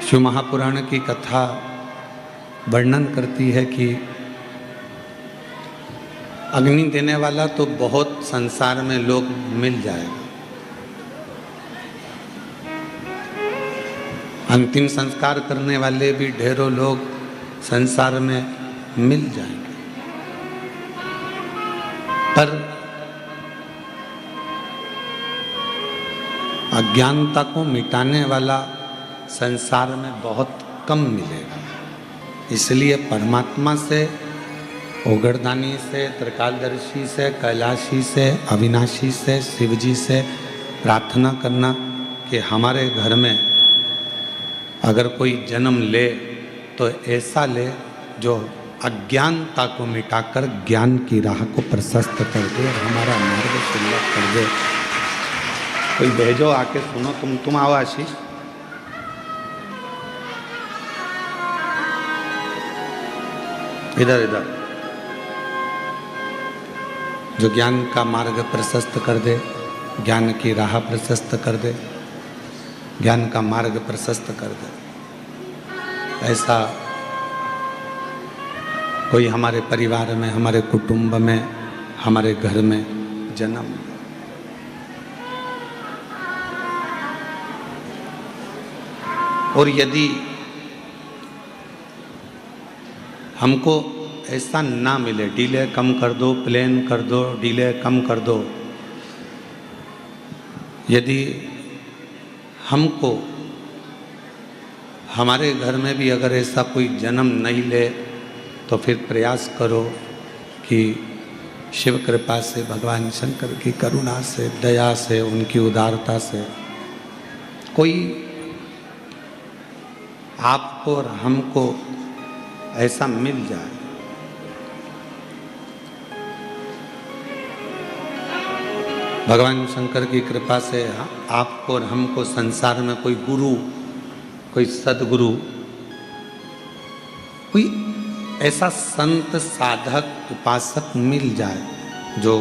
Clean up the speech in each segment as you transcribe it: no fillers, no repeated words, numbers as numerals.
शिव महापुराण की कथा वर्णन करती है कि अग्नि देने वाला तो बहुत संसार में लोग मिल जाएगा, अंतिम संस्कार करने वाले भी ढेरों लोग संसार में मिल जाएंगे, पर अज्ञानता को मिटाने वाला संसार में बहुत कम मिलेगा। इसलिए परमात्मा से, ओगरदानी से, त्रिकालदर्शी से, कैलाशी से, अविनाशी से, शिव जी से प्रार्थना करना कि हमारे घर में अगर कोई जन्म ले तो ऐसा ले जो अज्ञानता को मिटाकर ज्ञान की राह को प्रशस्त कर दे और हमारा मार्ग सुलभ कर दे। कोई भेजो आके सुनो, तुम आओ आशीष। इधर जो ज्ञान का मार्ग प्रशस्त कर दे, ज्ञान की राह प्रशस्त कर दे, ज्ञान का मार्ग प्रशस्त कर दे, ऐसा कोई हमारे परिवार में, हमारे कुटुंब में, हमारे घर में जन्म। और यदि हमको ऐसा ना मिले, डिले कम कर दो, प्लेन कर दो, डिले कम कर दो, यदि हमको हमारे घर में भी अगर ऐसा कोई जन्म नहीं ले तो फिर प्रयास करो कि शिव कृपा से, भगवान शंकर की करुणा से, दया से, उनकी उदारता से कोई आपको और हमको ऐसा मिल जाए। भगवान शंकर की कृपा से आपको और हमको संसार में कोई गुरु, कोई सदगुरु, कोई ऐसा संत, साधक, उपासक मिल जाए जो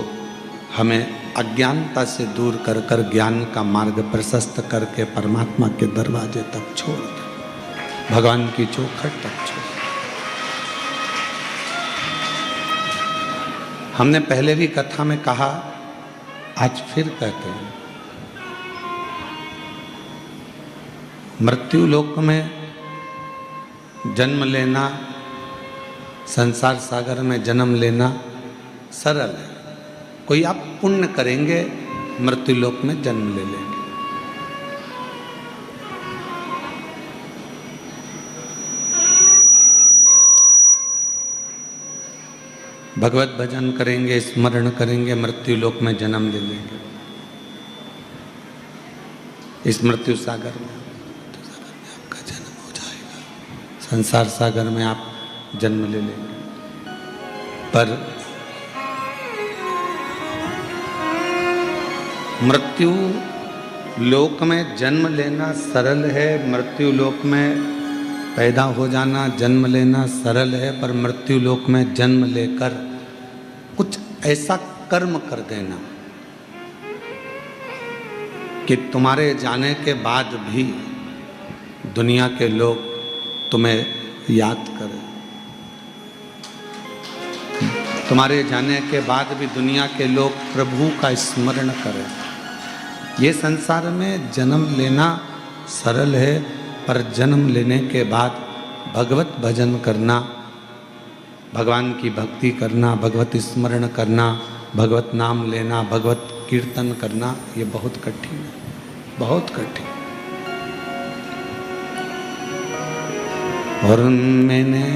हमें अज्ञानता से दूर कर कर ज्ञान का मार्ग प्रशस्त करके परमात्मा के दरवाजे तक छोड़ दे, भगवान की चौखट तक छोड़। हमने पहले भी कथा में कहा, आज फिर कहते हैं, मृत्यु लोक में जन्म लेना, संसार सागर में जन्म लेना सरल है। कोई आप पुण्य करेंगे, मृत्यु लोक में जन्म ले लेंगे। भगवत भजन करेंगे, स्मरण करेंगे, मृत्यु लोक में जन्म ले लेंगे। इस मृत्यु सागर में आपका जन्म हो जाएगा, संसार सागर में आप जन्म ले लेंगे। पर मृत्यु लोक में जन्म लेना सरल है, मृत्यु लोक में पैदा हो जाना, जन्म लेना सरल है, पर मृत्यु लोक में जन्म लेकर कुछ ऐसा कर्म कर देना कि तुम्हारे जाने के बाद भी दुनिया के लोग तुम्हें याद करें, तुम्हारे जाने के बाद भी दुनिया के लोग प्रभु का स्मरण करें। ये संसार में जन्म लेना सरल है, पर जन्म लेने के बाद भगवत भजन करना, भगवान की भक्ति करना, भगवत स्मरण करना, भगवत नाम लेना, भगवत कीर्तन करना, ये बहुत कठिन है, बहुत कठिन। और मैंने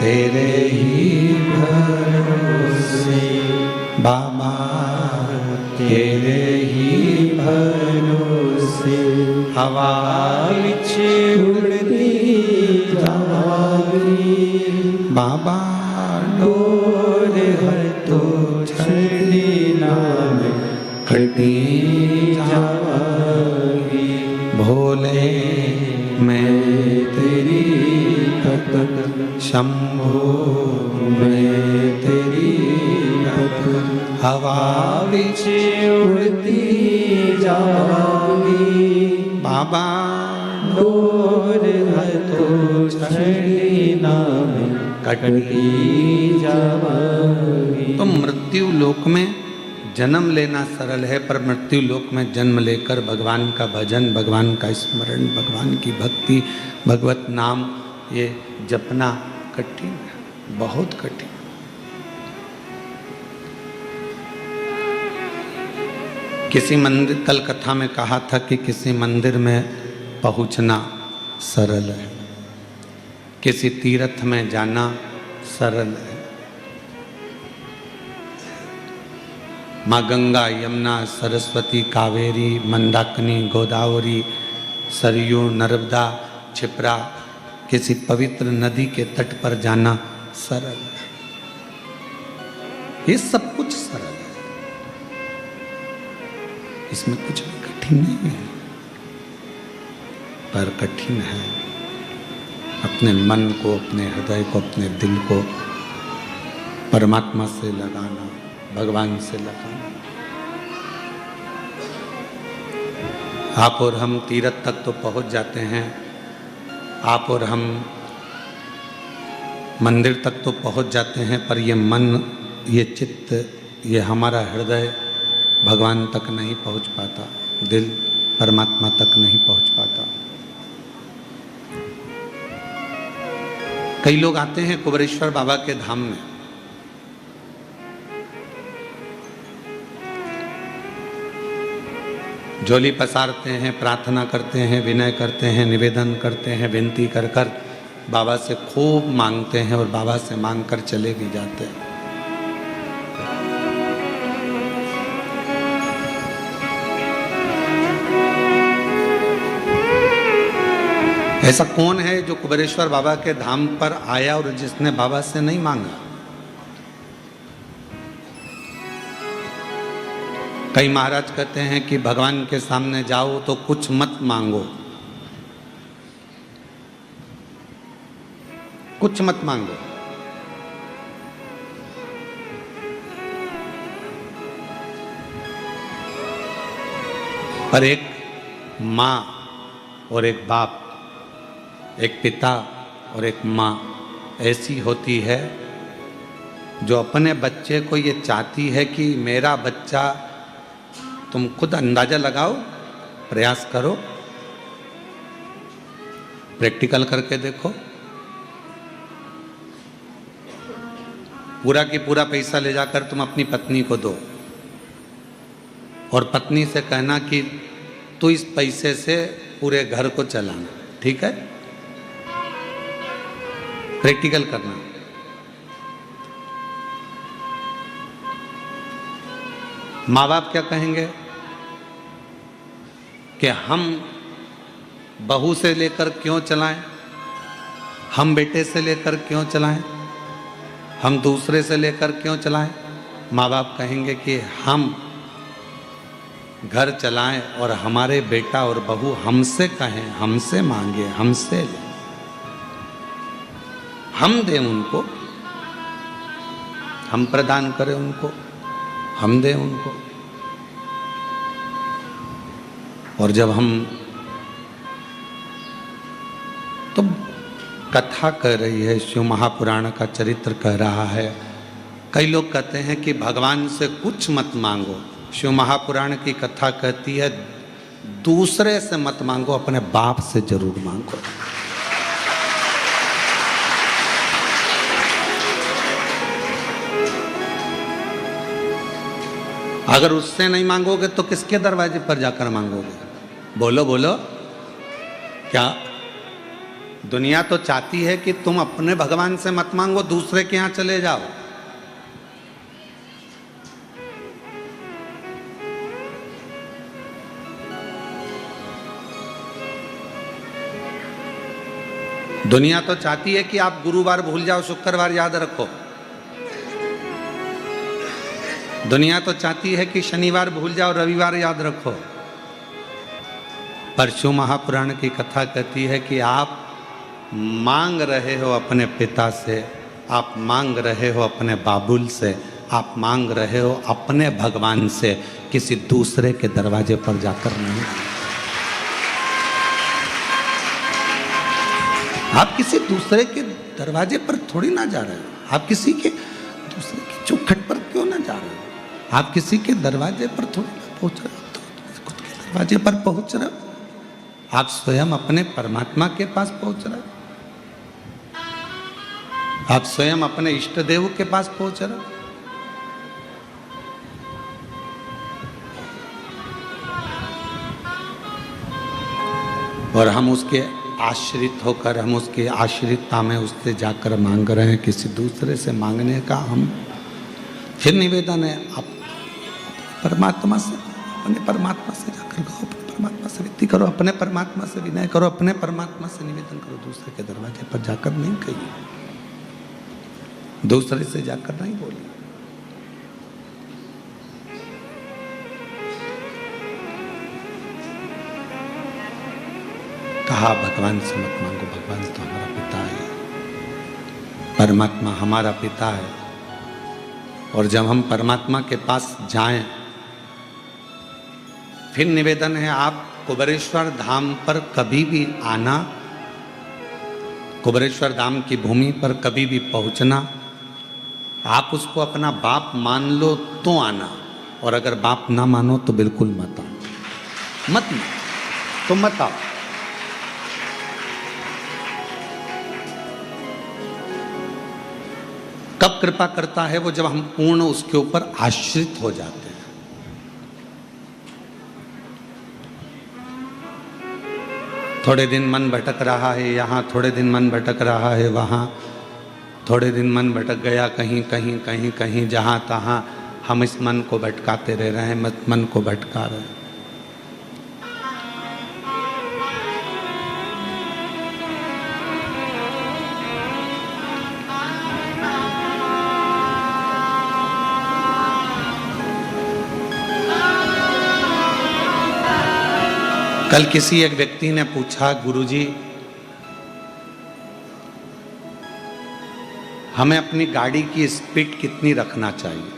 तेरे ही भरोसे बाबा, तेरे ही भरोसे हवा विच उड़ती जावागी, बाबा डोर हर तो छड़ी नाम खटी जावागी। भोले मैं तेरी भक्त, शंभो मैं तेरी भक्त, हवा विच उड़ती जावागी, बाबा डोर कटी जावही। तो मृत्यु लोक में जन्म लेना सरल है, पर मृत्यु लोक में जन्म लेकर भगवान का भजन, भगवान का स्मरण, भगवान की भक्ति, भगवत नाम ये जपना कठिन है, बहुत कठिन। किसी मंदिर, कल कथा में कहा था कि किसी मंदिर में पहुंचना सरल है, किसी तीर्थ में जाना सरल है। माँ गंगा, यमुना, सरस्वती, कावेरी, मंदाकिनी, गोदावरी, सरयू, नर्मदा, क्षिप्रा, किसी पवित्र नदी के तट पर जाना सरल है। ये सब कुछ सरल है, इसमें कुछ भी कठिन नहीं है। पर कठिन है अपने मन को, अपने हृदय को, अपने दिल को परमात्मा से लगाना, भगवान से लगाना। आप और हम तीर्थ तक तो पहुंच जाते हैं, आप और हम मंदिर तक तो पहुंच जाते हैं, पर ये मन, ये चित्त, ये हमारा हृदय भगवान तक नहीं पहुंच पाता, दिल परमात्मा तक नहीं पहुंच पाता। कई लोग आते हैं कुबेरेश्वर बाबा के धाम में, झोली पसारते हैं, प्रार्थना करते हैं, विनय करते हैं, निवेदन करते हैं, विनती कर कर बाबा से खूब मांगते हैं और बाबा से मांग कर चले भी जाते हैं। ऐसा कौन है जो कुबेरेश्वर बाबा के धाम पर आया और जिसने बाबा से नहीं मांगा? कई महाराज कहते हैं कि भगवान के सामने जाओ तो कुछ मत मांगो, कुछ मत मांगो। पर एक माँ और एक बाप, एक पिता और एक माँ ऐसी होती है जो अपने बच्चे को ये चाहती है कि मेरा बच्चा, तुम खुद अंदाजा लगाओ, प्रयास करो, प्रैक्टिकल करके देखो। पूरा की पूरा पैसा ले जाकर तुम अपनी पत्नी को दो और पत्नी से कहना कि तू इस पैसे से पूरे घर को चलाना, ठीक है? प्रैक्टिकल करना। माँ बाप क्या कहेंगे कि हम बहू से लेकर क्यों चलाएं, हम बेटे से लेकर क्यों चलाएं, हम दूसरे से लेकर क्यों चलाएं? माँ बाप कहेंगे कि हम घर चलाएं और हमारे बेटा और बहू हमसे कहें, हमसे मांगे, हमसे लें, हम दें उनको, हम प्रदान करें उनको, हम दें उनको। और जब हम, तो कथा कह रही है, शिव महापुराण का चरित्र कह रहा है। कई लोग कहते हैं कि भगवान से कुछ मत मांगो, शिव महापुराण की कथा कहती है दूसरे से मत मांगो, अपने बाप से जरूर मांगो। अगर उससे नहीं मांगोगे तो किसके दरवाजे पर जाकर मांगोगे? बोलो बोलो। क्या दुनिया तो चाहती है कि तुम अपने भगवान से मत मांगो, दूसरे के यहां चले जाओ। दुनिया तो चाहती है कि आप गुरुवार भूल जाओ, शुक्रवार याद रखो। दुनिया तो चाहती है कि शनिवार भूल जाओ, रविवार याद रखो। पर शिव महापुराण की कथा कहती है कि आप मांग रहे हो अपने पिता से, आप मांग रहे हो अपने बाबुल से, आप मांग रहे हो अपने भगवान से, किसी दूसरे के दरवाजे पर जाकर नहीं। आप किसी दूसरे के दरवाजे पर थोड़ी ना जा रहे हो, आप किसी के दूसरे की चौखट पर क्यों ना जा रहे हो, आप किसी के दरवाजे पर थोड़ी ना पहुंच रहे हो, तो खुद के दरवाजे पर पहुंच रहे हो। आप स्वयं अपने परमात्मा के पास पहुंच रहे हो, आप स्वयं अपने इष्ट देव के पास पहुंच रहे हो। और हम उसके आश्रित होकर, हम उसकी आश्रितता में उससे जाकर मांग रहे हैं, किसी दूसरे से मांगने का हम। फिर निवेदन है, आप परमात्मा से, अपने परमात्मा से जाकर कहो, अपने परमात्मा से विनती करो, अपने परमात्मा से विनय करो, अपने परमात्मा से निवेदन करो। दूसरे के दरवाजे पर जाकर नहीं कहिए, दूसरे से जाकर नहीं बोलिए। कहा भगवान से मत मांगो, भगवान तो हमारा पिता है, परमात्मा हमारा पिता है। और जब हम परमात्मा के पास जाएं, फिर निवेदन है, आप कुबेरेश्वर धाम पर कभी भी आना, कुबेरेश्वर धाम की भूमि पर कभी भी पहुंचना, आप उसको अपना बाप मान लो तो आना, और अगर बाप ना मानो तो बिल्कुल मत आओ, मत तो मत आओ। कब कृपा करता है वो? जब हम पूर्ण उसके ऊपर आश्रित हो जाते हैं। थोड़े दिन मन भटक रहा है यहाँ, थोड़े दिन मन भटक रहा है वहाँ, थोड़े दिन मन भटक गया कहीं कहीं कहीं कहीं, जहाँ तहाँ हम इस मन को भटकाते रह रहे हैं, मन को भटका रहे हैं। कल किसी एक व्यक्ति ने पूछा, गुरुजी हमें अपनी गाड़ी की स्पीड कितनी रखना चाहिए?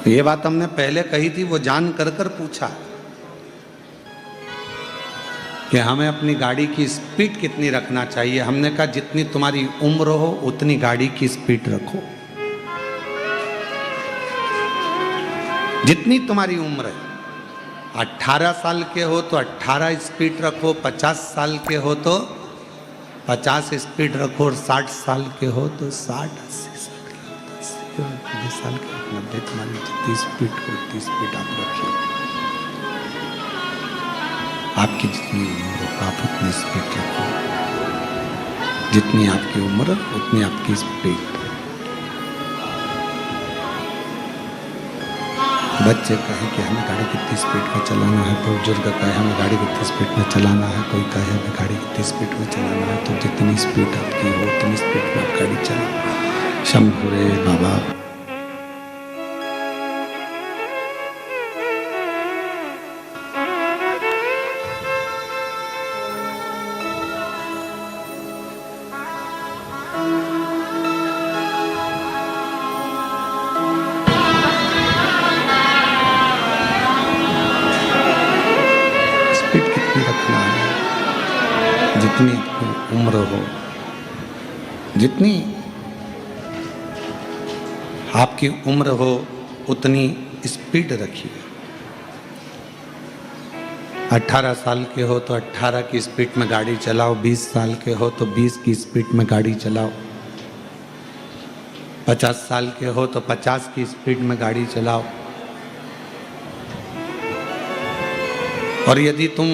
ये बात हमने पहले कही थी, वो जान कर पूछा कि हमें अपनी गाड़ी की स्पीड कितनी रखना चाहिए। हमने कहा जितनी तुम्हारी उम्र हो उतनी गाड़ी की स्पीड रखो, जितनी तुम्हारी उम्र है। 18 साल के हो तो 18 स्पीड रखो, 50 साल के हो तो 50 स्पीड रखो, और 60 साल के हो तो 60, 80 साल के हो तो 80, और 90 साल के हो 90। तुम्हारी जितनी स्पीड हो उतनी स्पीड आप रखिए। आपकी जितनी उम्र हो आप उतनी स्पीड रखो, जितनी आपकी उम्र उतनी आपकी स्पीड। बच्चे कहें कि हमें गाड़ी कितनी स्पीड में चलाना है, बुजुर्ग कहे हमें गाड़ी कितनी स्पीड में चलाना है, कोई कहे हमें गाड़ी कितनी स्पीड में चलाना है। तो जितनी स्पीड आपकी हो उतनी स्पीड में आप गाड़ी चलाओ। शंभु रे बाबा। जितनी उम्र हो, जितनी आपकी उम्र हो उतनी स्पीड रखिए। 18 साल के हो तो 18 की स्पीड में गाड़ी चलाओ, 20 साल के हो तो 20 की स्पीड में गाड़ी चलाओ, 50 साल के हो तो 50 की स्पीड में गाड़ी चलाओ। और यदि तुम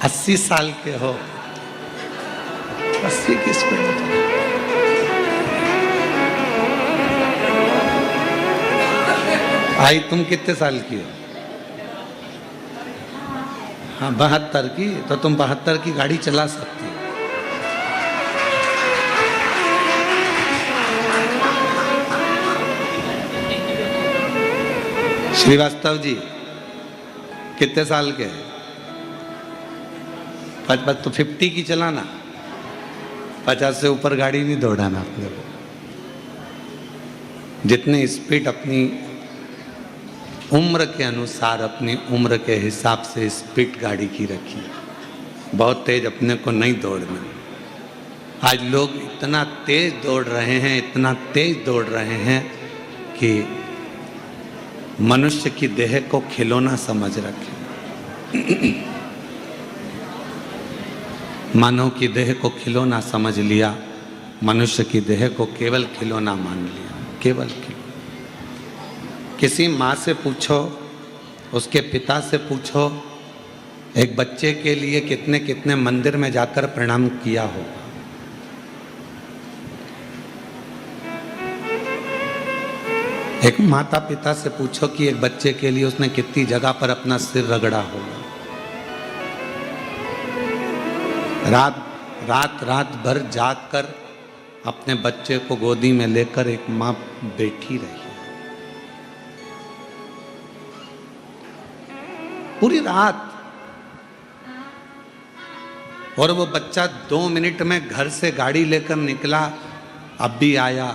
80 साल के हो, 80 की स्पीड में चलाओ। आई तुम कितने साल की हो? हाँ 72 की, तो तुम 72 की गाड़ी चला सकती हो। श्रीवास्तव जी कितने साल के हैं? 55, तो 50 की चलाना, 50 से ऊपर गाड़ी नहीं दौड़ाना अपने को। जितनी स्पीड अपनी उम्र के अनुसार अपनी उम्र के हिसाब से स्पीड गाड़ी की रखी। बहुत तेज अपने को नहीं दौड़ना। आज लोग इतना तेज दौड़ रहे हैं, इतना तेज दौड़ रहे हैं कि मनुष्य की देह को खिलौना समझ रखे। मानव की देह को खिलौना समझ लिया, मनुष्य की देह को केवल खिलौना मान लिया, केवल खिलौना। किसी माँ से पूछो, उसके पिता से पूछो, एक बच्चे के लिए कितने कितने मंदिर में जाकर प्रणाम किया होगा। एक माता पिता से पूछो कि एक बच्चे के लिए उसने कितनी जगह पर अपना सिर रगड़ा होगा। रात भर जागकर अपने बच्चे को गोदी में लेकर एक माँ बैठी रही पूरी रात, और वो बच्चा 2 मिनट में घर से गाड़ी लेकर निकला, अब भी आया,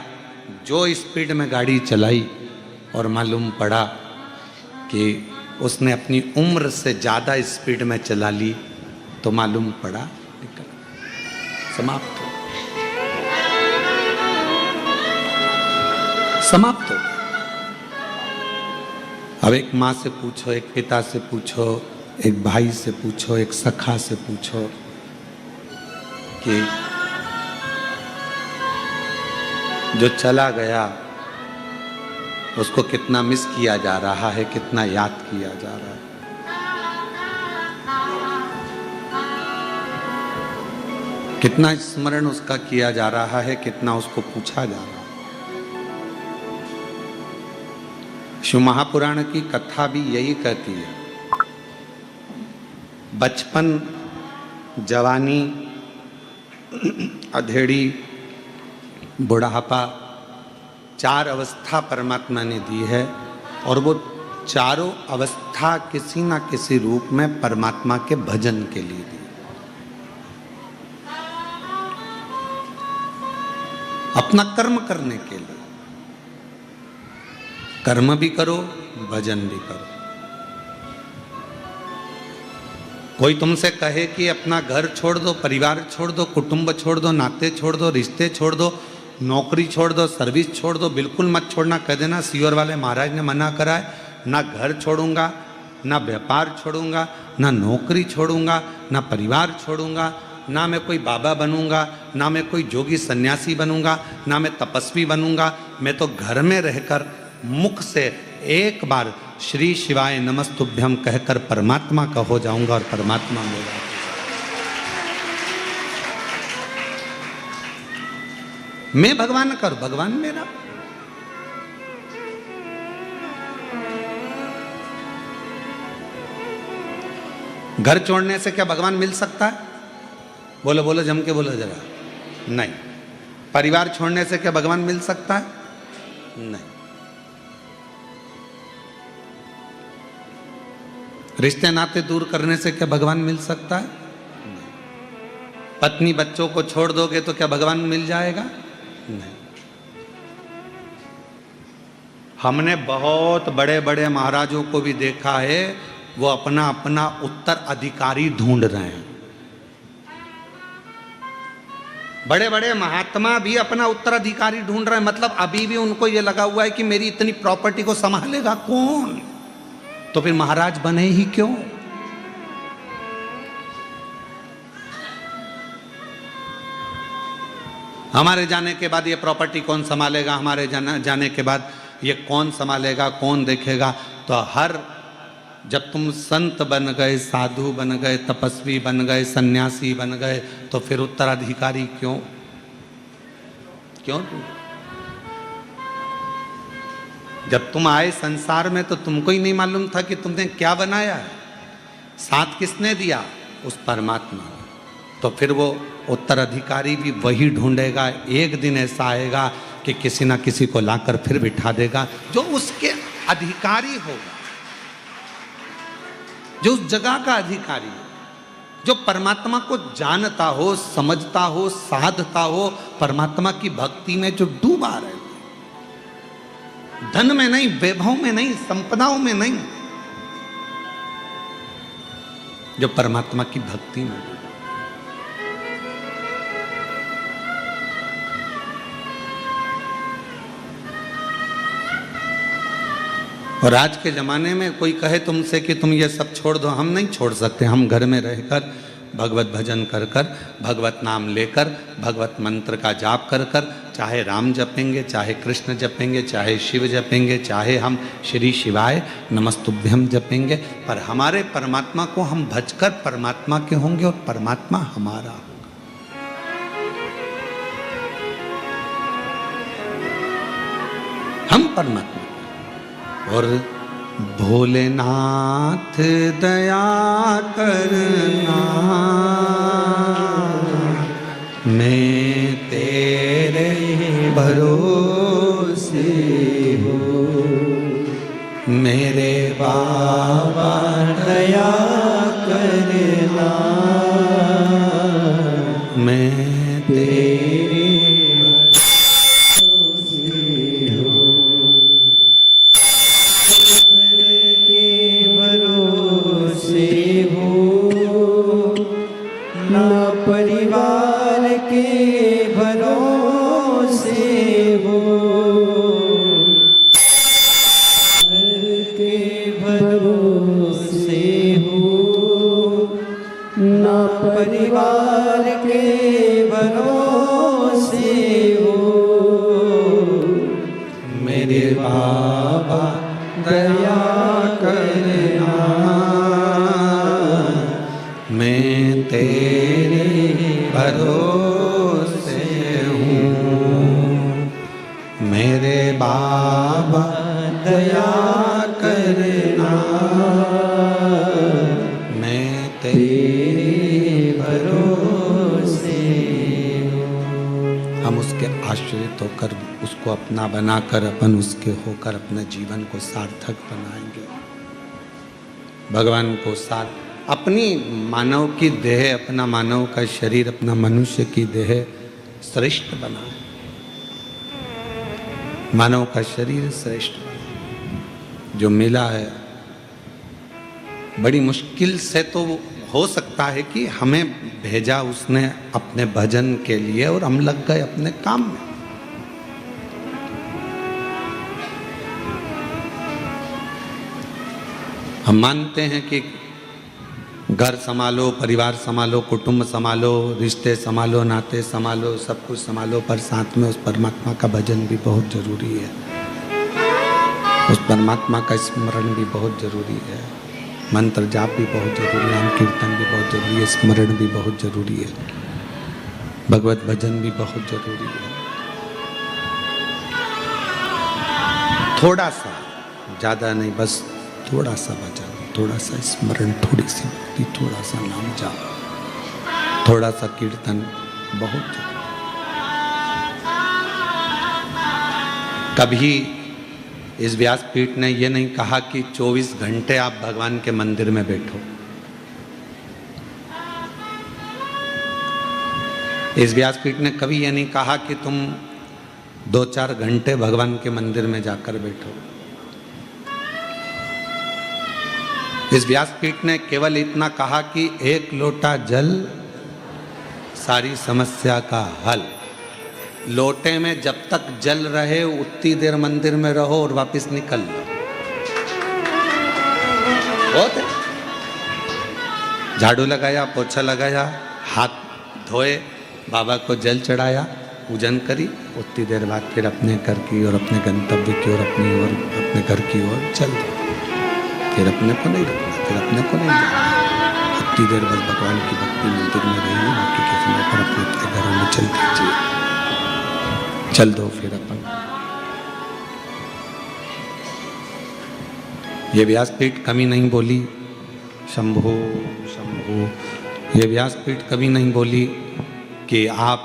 जो स्पीड में गाड़ी चलाई और मालूम पड़ा कि उसने अपनी उम्र से ज़्यादा स्पीड में चला ली, तो मालूम पड़ा निकल समाप्त हो, समाप्त हो। अब एक माँ से पूछो, एक पिता से पूछो, एक भाई से पूछो, एक सखा से पूछो कि जो चला गया उसको कितना मिस किया जा रहा है, कितना याद किया जा रहा है। कितना स्मरण उसका किया जा रहा है, कितना उसको पूछा जा रहा है। शिव महापुराण की कथा भी यही कहती है, बचपन, जवानी, अधेड़ी, बुढ़ापा, 4 अवस्था परमात्मा ने दी है, और वो चारों अवस्था किसी ना किसी रूप में परमात्मा के भजन के लिए दी। अपना कर्म करने के लिए, कर्म भी करो, भजन भी करो। कोई तुमसे कहे कि अपना घर छोड़ दो, परिवार छोड़ दो, कुटुंब छोड़ दो, नाते छोड़ दो, रिश्ते छोड़ दो, नौकरी छोड़ दो, सर्विस छोड़ दो, बिल्कुल मत छोड़ना। कह देना सीवर वाले महाराज ने मना करा है, ना घर छोड़ूंगा, ना व्यापार छोड़ूंगा, ना नौकरी छोड़ूंगा, ना परिवार छोड़ूंगा, ना मैं कोई बाबा बनूंगा, ना मैं कोई जोगी सन्यासी बनूंगा, ना मैं तपस्वी बनूंगा। मैं तो घर में रहकर मुख से एक बार श्री शिवाय नमस्तुभ्यम कहकर परमात्मा का हो जाऊंगा, और परमात्मा मेरा। मैं भगवान का और भगवान मेरा। घर छोड़ने से क्या भगवान मिल सकता है? बोलो बोलो, जम के बोलो जरा। नहीं। परिवार छोड़ने से क्या भगवान मिल सकता है? नहीं। रिश्ते नाते दूर करने से क्या भगवान मिल सकता है? नहीं। पत्नी बच्चों को छोड़ दोगे तो क्या भगवान मिल जाएगा? नहीं। हमने बहुत बड़े बड़े महाराजों को भी देखा है, वो अपना अपना उत्तराधिकारी ढूंढ रहे हैं। बड़े बड़े महात्मा भी अपना उत्तराधिकारी ढूंढ रहे हैं, मतलब अभी भी उनको ये लगा हुआ है कि मेरी इतनी प्रॉपर्टी को संभालेगा कौन, तो फिर महाराज बने ही क्यों? हमारे जाने के बाद ये प्रॉपर्टी कौन संभालेगा, हमारे जाने के बाद ये कौन संभालेगा, कौन देखेगा? तो हर जब तुम संत बन गए, साधु बन गए, तपस्वी बन गए, सन्यासी बन गए, तो फिर उत्तराधिकारी क्यों? क्यों? जब तुम आए संसार में तो तुमको ही नहीं मालूम था कि तुमने क्या बनाया है। साथ किसने दिया? उस परमात्मा। तो फिर वो उत्तराधिकारी भी वही ढूंढेगा। एक दिन ऐसा आएगा कि किसी ना किसी को लाकर फिर बिठा देगा जो उसके अधिकारी होगा, जो उस जगह का अधिकारी हो, जो परमात्मा को जानता हो, समझता हो, साधता हो, परमात्मा की भक्ति में जो डूबा रहे। धन में नहीं, वैभव में नहीं, संपदाओं में नहीं, जो परमात्मा की भक्ति में। और आज के ज़माने में कोई कहे तुमसे कि तुम ये सब छोड़ दो, हम नहीं छोड़ सकते। हम घर में रहकर भगवत भजन कर कर, भगवत नाम लेकर, भगवत मंत्र का जाप कर कर, चाहे राम जपेंगे, चाहे कृष्ण जपेंगे, चाहे शिव जपेंगे, चाहे हम श्री शिवाय नमस्तुभ्यम जपेंगे, पर हमारे परमात्मा को हम भजकर परमात्मा के होंगे और परमात्मा हमारा होगा। हम परमात्मा और भोलेनाथ दया करना, मैं तेरे भरोसे हूँ, मेरे बाबा दया करना, मैं तेरे परिवार के भरोसे हो, के भरोसे हो, ना परिवार के भरोसे हो, मेरे बाबा दया करना, मैं तेरे भरोसे हूँ, मेरे बाबा दया करना, मैं तेरे भरोसे हूँ। हम उसके आश्रित होकर, उसको अपना बनाकर, अपन उसके होकर अपने जीवन को सार्थक बनाएंगे। भगवान को साथ अपनी मानव की देह, अपना मानव का शरीर, अपना मनुष्य की देह श्रेष्ठ बनाए, मानव का शरीर श्रेष्ठ बनाए। जो मिला है बड़ी मुश्किल से, तो हो सकता है कि हमें भेजा उसने अपने भजन के लिए और हम लग गए अपने काम में। हम मानते हैं कि घर संभालो, परिवार संभालो, कुटुंब संभालो, रिश्ते संभालो, नाते संभालो, सब कुछ संभालो, पर साथ में उस परमात्मा का भजन भी बहुत जरूरी है, उस परमात्मा का स्मरण भी बहुत जरूरी है, मंत्र जाप भी बहुत जरूरी है, नाम कीर्तन भी बहुत जरूरी है, स्मरण भी बहुत जरूरी है, भगवत भजन भी बहुत जरूरी है। थोड़ा सा, ज़्यादा नहीं, बस थोड़ा सा भजन, थोड़ा सा स्मरण, थोड़ी सी भक्ति, थोड़ा सा नाम जाप, थोड़ा सा कीर्तन बहुत। कभी इस व्यासपीठ ने यह नहीं कहा कि 24 घंटे आप भगवान के मंदिर में बैठो। इस व्यासपीठ ने कभी यह नहीं कहा कि तुम 2-4 घंटे भगवान के मंदिर में जाकर बैठो। इस व्यासपीठ ने केवल इतना कहा कि 1 लोटा जल सारी समस्या का हल। लोटे में जब तक जल रहे उतनी देर मंदिर में रहो और वापस निकल लो। बहुत है। झाड़ू लगाया, पोछा लगाया, हाथ धोए, बाबा को जल चढ़ाया, पूजन करी, उतनी देर बाद फिर अपने घर की और अपने गंतव्य की और अपनी ओर, अपने घर की ओर चल दो। फिर अपने को नहीं रखना, फिर अपने को नहीं जाना। उतनी देर बस भगवान की भक्ति मंदिर में रहिए, बाकी के समय पर अपने अपने घरों में चल दीजिए, चल दो फिर अपन। ये व्यासपीठ कभी नहीं बोली शंभो शंभो। ये व्यासपीठ कभी नहीं बोली कि आप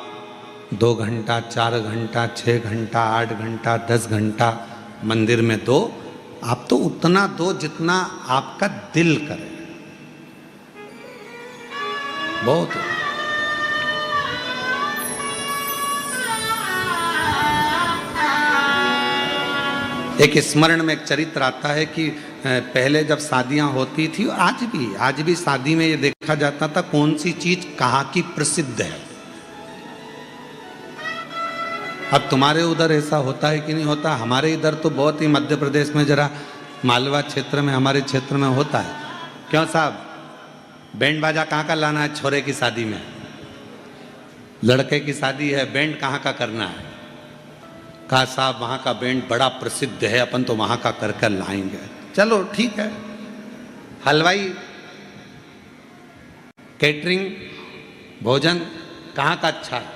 2 घंटा, 4 घंटा, 6 घंटा, 8 घंटा, 10 घंटा मंदिर में दो। आप तो उतना दो जितना आपका दिल करे। बहुत है। एक स्मरण में एक चरित्र आता है कि पहले जब शादियां होती थी, आज भी शादी में ये देखा जाता था कौन सी चीज कहाँ की प्रसिद्ध है। अब तुम्हारे उधर ऐसा होता है कि नहीं होता? हमारे इधर तो बहुत ही, मध्य प्रदेश में जरा मालवा क्षेत्र में, हमारे क्षेत्र में होता है। क्यों साहब, बैंड बाजा कहाँ का लाना है छोरे की शादी में? लड़के की शादी है, बैंड कहाँ का करना है? कहा साहब वहाँ का बैंड बड़ा प्रसिद्ध है, अपन तो वहाँ का कर कर लाएंगे। चलो ठीक है। हलवाई, कैटरिंग, भोजन कहाँ का अच्छा है?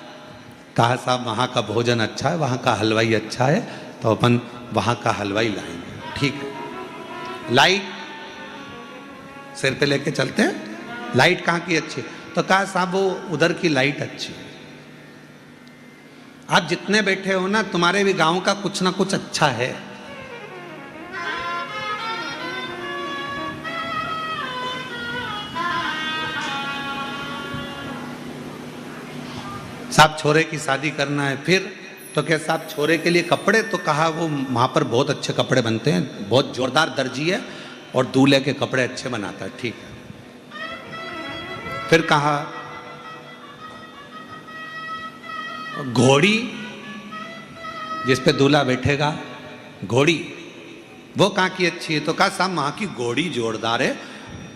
कहा साहब वहाँ का भोजन अच्छा है, वहाँ का हलवाई अच्छा है, तो अपन वहाँ का हलवाई लाएंगे। ठीक है। लाइट सिर पे लेके चलते हैं, लाइट कहाँ की अच्छी? तो कहा साहब वो उधर की लाइट अच्छी है। आप जितने बैठे हो ना, तुम्हारे भी गांव का कुछ ना कुछ अच्छा है। साहब छोरे की शादी करना है, फिर तो क्या साहब छोरे के लिए कपड़े? तो कहा वो वहां पर बहुत अच्छे कपड़े बनते हैं, बहुत जोरदार दर्जी है और दूल्हे के कपड़े अच्छे बनाता है। ठीक है। फिर कहा घोड़ी जिस पे दूल्हा बैठेगा, घोड़ी वो कहाँ की अच्छी है? तो कहा साहब वहाँ की घोड़ी जोरदार है,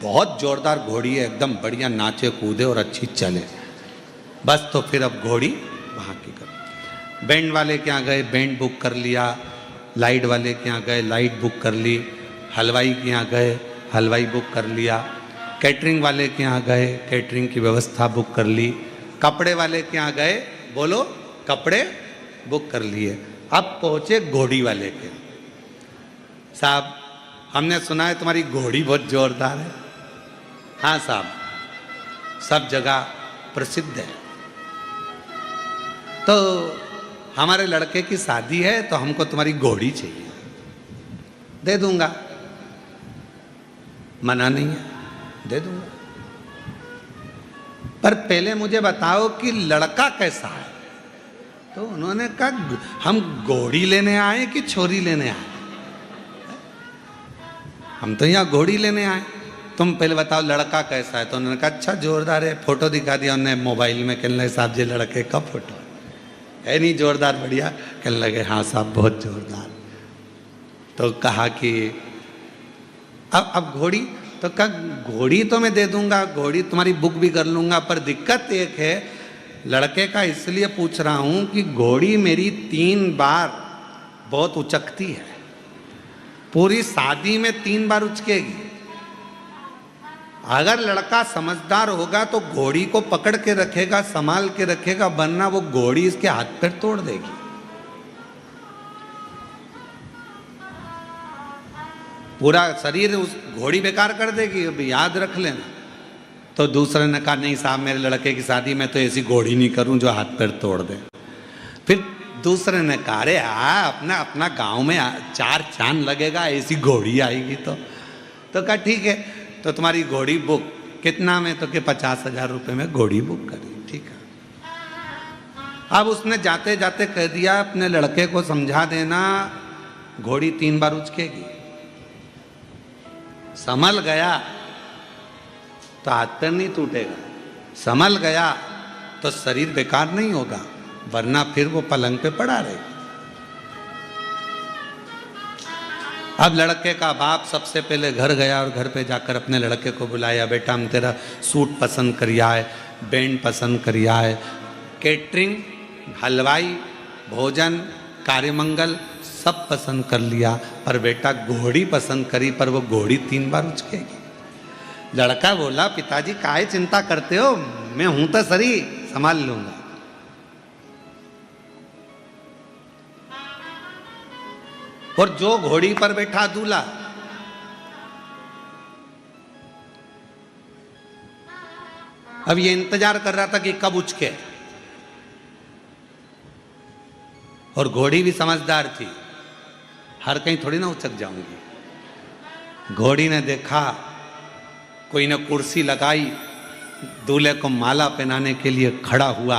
बहुत जोरदार घोड़ी है, एकदम बढ़िया नाचे कूदे और अच्छी चले। बस तो फिर अब घोड़ी वहाँ की कर। बैंड वाले के यहाँ गए, बैंड बुक कर लिया। लाइट वाले के यहाँ गए, लाइट बुक कर ली। हलवाई के यहाँ गए, हलवाई बुक कर लिया। कैटरिंग वाले के यहाँ गए, कैटरिंग की व्यवस्था बुक कर ली। कपड़े वाले के यहाँ गए, बोलो कपड़े बुक कर लिए। अब पहुंचे घोड़ी वाले के। साहब हमने सुना है तुम्हारी घोड़ी बहुत जोरदार है। हाँ साहब, सब जगह प्रसिद्ध है। तो हमारे लड़के की शादी है, तो हमको तुम्हारी घोड़ी चाहिए। दे दूंगा, मना नहीं है, दे दूंगा। पर पहले मुझे बताओ कि लड़का कैसा है? तो उन्होंने कहा हम घोड़ी लेने आए कि छोरी लेने आए? हम तो यहाँ घोड़ी लेने आए, तुम पहले बताओ लड़का कैसा है? तो उन्होंने कहा अच्छा जोरदार है। फोटो दिखा दिया उन्होंने मोबाइल में, कहने लगे साहब जी लड़के का फोटो है नहीं जोरदार बढ़िया? कहने लगे हाँ साहब बहुत जोरदार। तो कहा कि अब घोड़ी? तो कहा घोड़ी तो मैं दे दूंगा, घोड़ी तुम्हारी बुक भी कर लूंगा, पर दिक्कत एक है, लड़के का इसलिए पूछ रहा हूं कि घोड़ी मेरी 3 बार बहुत उचकती है, पूरी शादी में 3 बार उचकेगी। अगर लड़का समझदार होगा तो घोड़ी को पकड़ के रखेगा, संभाल के रखेगा, वरना वो घोड़ी इसके हाथ पैर तोड़ देगी। पूरा शरीर उस घोड़ी बेकार कर देगी, अभी याद रख लेना। तो दूसरे ने कहा नहीं साहब मेरे लड़के की शादी में तो ऐसी घोड़ी नहीं करूं जो हाथ पैर तोड़ दे। फिर दूसरे ने कहा अरे अपना अपना गांव में 4 चांद लगेगा, ऐसी घोड़ी आएगी। तो कहा ठीक है, तो तुम्हारी घोड़ी बुक। कितना में? तो के 50,000 रुपये में घोड़ी बुक करी। ठीक है। अब उसने जाते जाते कह दिया अपने लड़के को समझा देना घोड़ी 3 बार उचकेगी। संभल गया तो हाथ पैर नहीं टूटेगा, संभल गया तो शरीर बेकार नहीं होगा, वरना फिर वो पलंग पे पड़ा रहेगा। अब लड़के का बाप सबसे पहले घर गया और घर पे जाकर अपने लड़के को बुलाया, बेटा हम तेरा सूट पसंद करिया है, बैंड पसंद करिया है, कैटरिंग, हलवाई, भोजन, कार्यमंगल सब पसंद कर लिया, पर बेटा घोड़ी पसंद करी, पर वो घोड़ी 3 बार उचकेगी। लड़का बोला पिताजी काहे चिंता करते हो, मैं हूं तो सरी, संभाल लूंगा। और जो घोड़ी पर बैठा दूल्हा, अब ये इंतजार कर रहा था कि कब उचके, और घोड़ी भी समझदार थी, हर कहीं थोड़ी ना उचक जाऊंगी। घोड़ी ने देखा, कोई ने कुर्सी लगाई, दूल्हे को माला पहनाने के लिए खड़ा हुआ,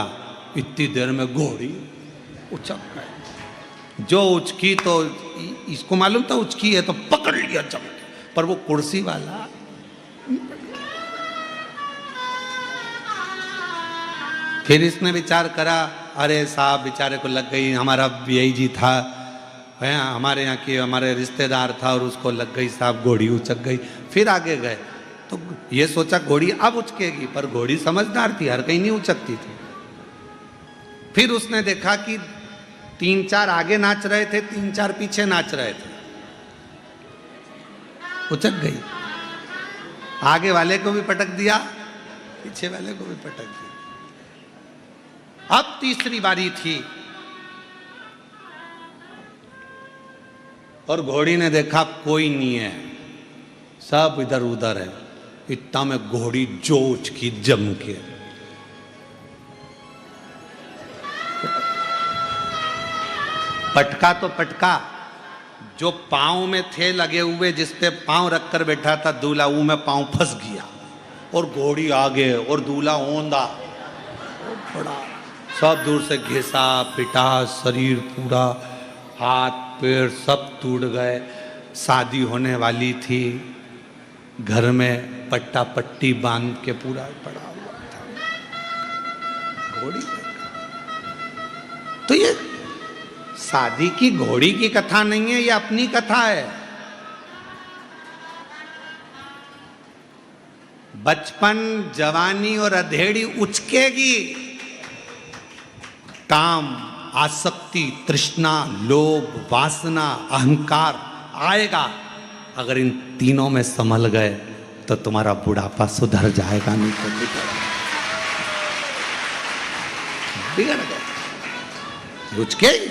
इतनी देर में घोड़ी उचक गई। जो उचकी तो इसको मालूम था उचकी है तो पकड़ लिया जम के, पर वो कुर्सी वाला फिर इसने विचार करा, अरे साहब बेचारे को लग गई, हमारा यही जी था, हमारे यहाँ की हमारे रिश्तेदार था और उसको लग गई साहब, घोड़ी उचक गई। फिर आगे गए तो ये सोचा घोड़ी अब उचकेगी, पर घोड़ी समझदार थी, हर कहीं नहीं उचकती थी। फिर उसने देखा कि 3-4 आगे नाच रहे थे, 3-4 पीछे नाच रहे थे, उचक गई। आगे वाले को भी पटक दिया, पीछे वाले को भी पटक दिया। अब तीसरी बारी थी और घोड़ी ने देखा कोई नहीं है, सब इधर उधर है। इतना में घोड़ी जोच की जम के पटका तो पटका, जो पांव में थे लगे हुए, जिस पे पांव रखकर बैठा था दूल्हा, वो में पांव फंस गया और घोड़ी आगे और दूल्हा ओंधा बड़ा, सब दूर से घिसा पिटा, शरीर पूरा, हाथ पैर सब टूट गए। शादी होने वाली थी, घर में पट्टा पट्टी बांध के पूरा पड़ा हुआ था घोड़ी। तो ये शादी की घोड़ी की कथा नहीं है, ये अपनी कथा है। बचपन, जवानी और अधेड़ी उचकेगी, काम, आसक्ति, तृष्णा, लोभ, वासना, अहंकार आएगा। अगर इन तीनों में संभल गए तो तुम्हारा बुढ़ापा सुधर जाएगा, नहीं तो बिगड़ गए। उचकेगी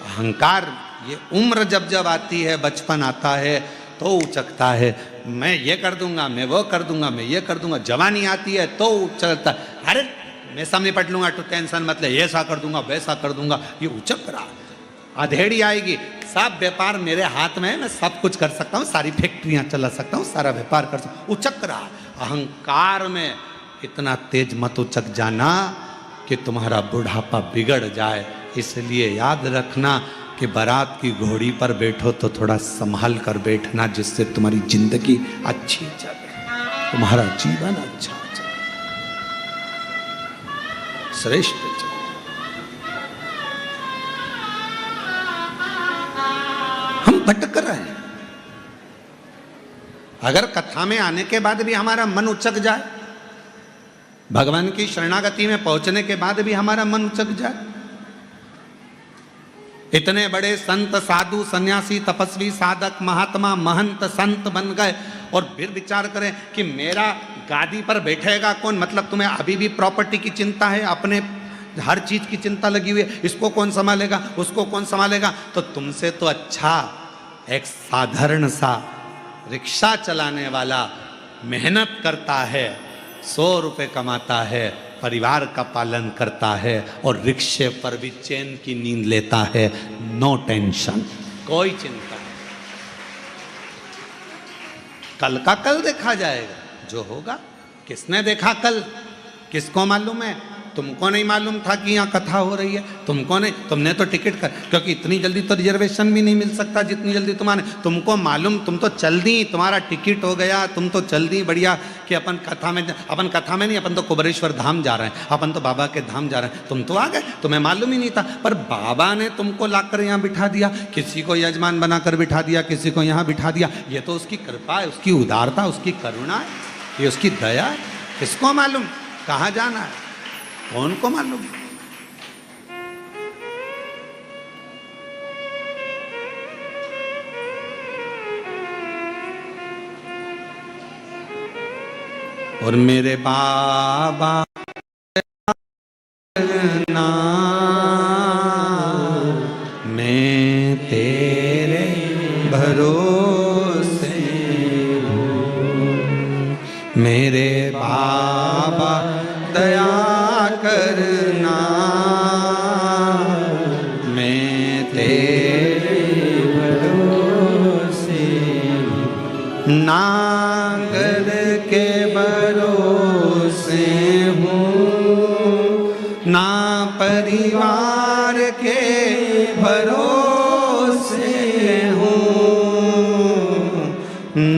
अहंकार, ये उम्र जब जब आती है, बचपन आता है तो उचकता है, मैं ये कर दूंगा, मैं वो कर दूंगा, मैं ये कर दूंगा। जवानी आती है तो उचकता, अरे मैं सामने पट लूंगा तो टेंशन मत ले, ऐसा कर दूंगा वैसा कर दूंगा, ये उचक रहा। अधेड़ी आएगी, सब व्यापार मेरे हाथ में है, मैं सब कुछ कर सकता हूँ, सारी फैक्ट्रियां चला सकता हूँ, सारा व्यापार कर सकता हूँ, उचक रहा। अहंकार में इतना तेज मत उचक जाना कि तुम्हारा बुढ़ापा बिगड़ जाए। इसलिए याद रखना कि बारात की घोड़ी पर बैठो तो थोड़ा संभाल कर बैठना, जिससे तुम्हारी जिंदगी अच्छी चले, तुम्हारा जीवन अच्छा चले, श्रेष्ठ चले। हम भटक रहे हैं। अगर कथा में आने के बाद भी हमारा मन उचक जाए, भगवान की शरणागति में पहुंचने के बाद भी हमारा मन उचक जाए, इतने बड़े संत, साधु, सन्यासी, तपस्वी, साधक, महात्मा, महंत, संत बन गए और फिर विचार करें कि मेरा गादी पर बैठेगा कौन। मतलब तुम्हें अभी भी प्रॉपर्टी की चिंता है, अपने हर चीज की चिंता लगी हुई है, इसको कौन संभालेगा, उसको कौन संभालेगा। तो तुमसे तो अच्छा एक साधारण सा रिक्शा चलाने वाला मेहनत करता है, 100 रुपए कमाता है, परिवार का पालन करता है और रिक्शे पर भी चैन की नींद लेता है, नो टेंशन, कोई चिंता नहीं। कल का कल देखा जाएगा, जो होगा। किसने देखा कल, किसको मालूम है। तुमको नहीं मालूम था कि यहाँ कथा हो रही है, तुमको नहीं, तुमने तो टिकट कर, क्योंकि इतनी जल्दी तो रिजर्वेशन भी नहीं मिल सकता जितनी जल्दी तुम्हारे, तुमको मालूम, तुम तो चल दी, तुम्हारा टिकट हो गया, तुम तो चल दी बढ़िया कि अपन कथा में नहीं, अपन तो कुबेरेश्वर धाम जा रहे हैं, अपन तो बाबा के धाम जा रहे हैं। तुम तो आ गए, तुम्हें मालूम ही नहीं था, पर बाबा ने तुमको लाकर यहाँ बिठा दिया, किसी को यजमान बनाकर बिठा दिया, किसी को यहाँ बिठा दिया। ये तो उसकी कृपा है, उसकी उदारता, उसकी करुणा है, ये उसकी दया है। किसको मालूम कहाँ जाना है, कौन को मालूम। और मेरे बाबा ना, मैं तेरे भरोसे हूँ, मेरे बाबा दया करना, मैं तेरे भरोसे हूँ, नांगल के भरोसे हूँ, ना परिवार के भरोसे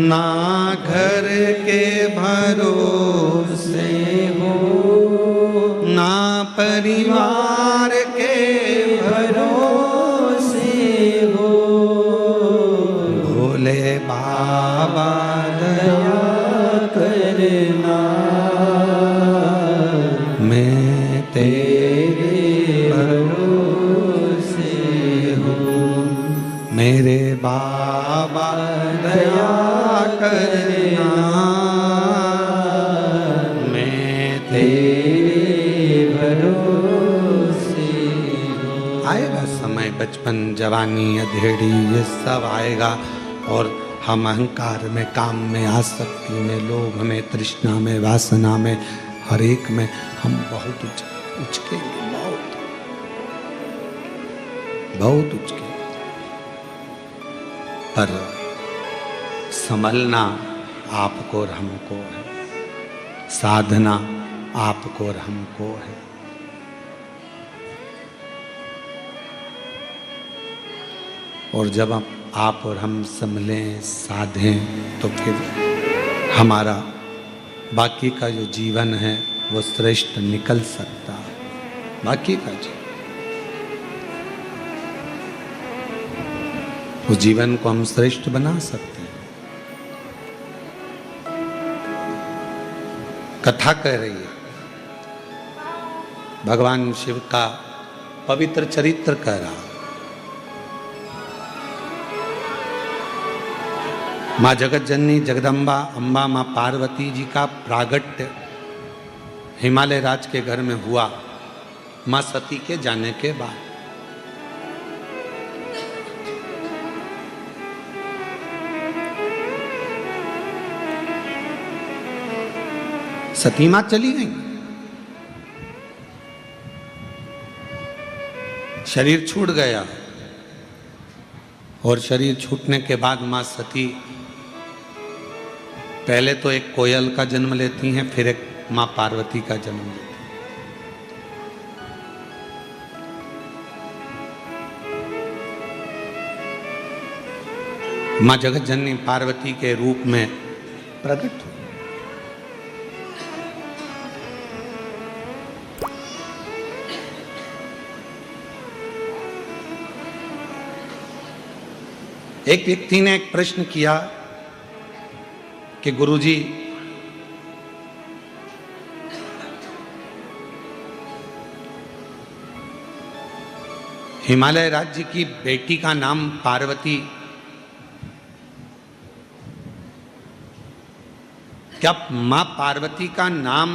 ना घर के भरोसे हो ना परिवार के भरोसे हो भोले बाबा दया करना मैं तेरे भरोसे हूँ मेरे बाबा दया करना मैं तेरे भरोसे हूँ। आएगा समय, बचपन, जवानी, अधेड़ी, ये सब आएगा और हम अहंकार में, काम में, आसक्ति में, लोभ में, तृष्णा में, वासना में, हर एक में हम बहुत उचकेंगे, बहुत उचकेंगे। पर संभलना आपको और हमको है, साधना आपको और हमको है। और जब आप और हम संभलें, साधें, तो फिर हमारा बाकी का जो जीवन है वो श्रेष्ठ निकल सकता है। बाकी का जीवन, उस जीवन को हम श्रेष्ठ बना सकते हैं। कथा कह रही है, भगवान शिव का पवित्र चरित्र कह रहा। माँ जगत जननी जगदम्बा अम्बा माँ पार्वती जी का प्रागट्य हिमालय राज के घर में हुआ माँ सती के जाने के बाद। सती माँ चली गई, शरीर छूट गया और शरीर छूटने के बाद माँ सती पहले तो एक कोयल का जन्म लेती हैं, फिर एक माँ पार्वती का जन्म लेती हैं। माँ जगत जननी पार्वती के रूप में प्रकट हुई। एक व्यक्ति ने एक प्रश्न किया कि गुरुजी, हिमालय राज्य की बेटी का नाम पार्वती, क्या मां पार्वती का नाम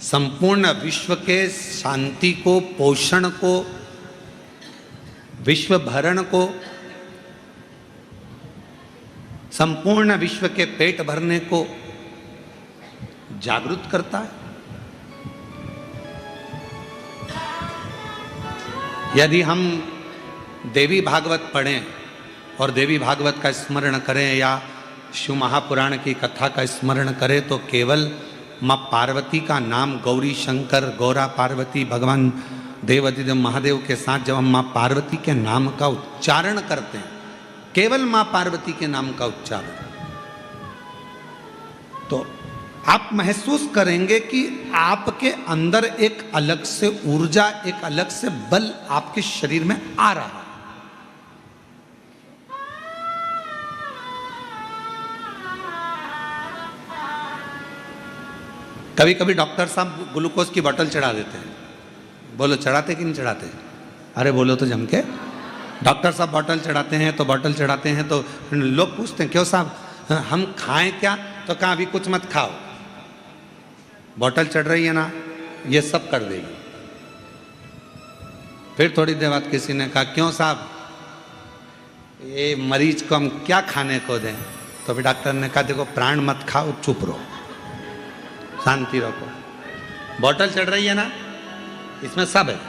संपूर्ण विश्व के शांति को, पोषण को, विश्व भरण को, संपूर्ण विश्व के पेट भरने को जागृत करता है? यदि हम देवी भागवत पढ़ें और देवी भागवत का स्मरण करें या शिव महापुराण की कथा का स्मरण करें तो केवल माँ पार्वती का नाम, गौरी शंकर, गौरा पार्वती, भगवान देवाधिदेव महादेव के साथ जब हम माँ पार्वती के नाम का उच्चारण करते हैं, केवल माँ पार्वती के नाम का उच्चारण, तो आप महसूस करेंगे कि आपके अंदर एक अलग से ऊर्जा, एक अलग से बल आपके शरीर में आ रहा है। कभी कभी डॉक्टर साहब ग्लूकोज की बोतल चढ़ा देते हैं। बोलो चढ़ाते कि नहीं चढ़ाते? अरे बोलो तो जम के। डॉक्टर साहब बोतल चढ़ाते हैं तो बोतल चढ़ाते हैं तो लोग पूछते हैं क्यों साहब हम खाएं क्या? तो कहा अभी कुछ मत खाओ, बोतल चढ़ रही है ना, ये सब कर देगी। फिर थोड़ी देर बाद किसी ने कहा क्यों साहब ये मरीज को हम क्या खाने को दें? तो फिर डॉक्टर ने कहा देखो प्राण मत खाओ, चुप रहो, शांति रखो, बोतल चढ़ रही है ना, इसमें सब है।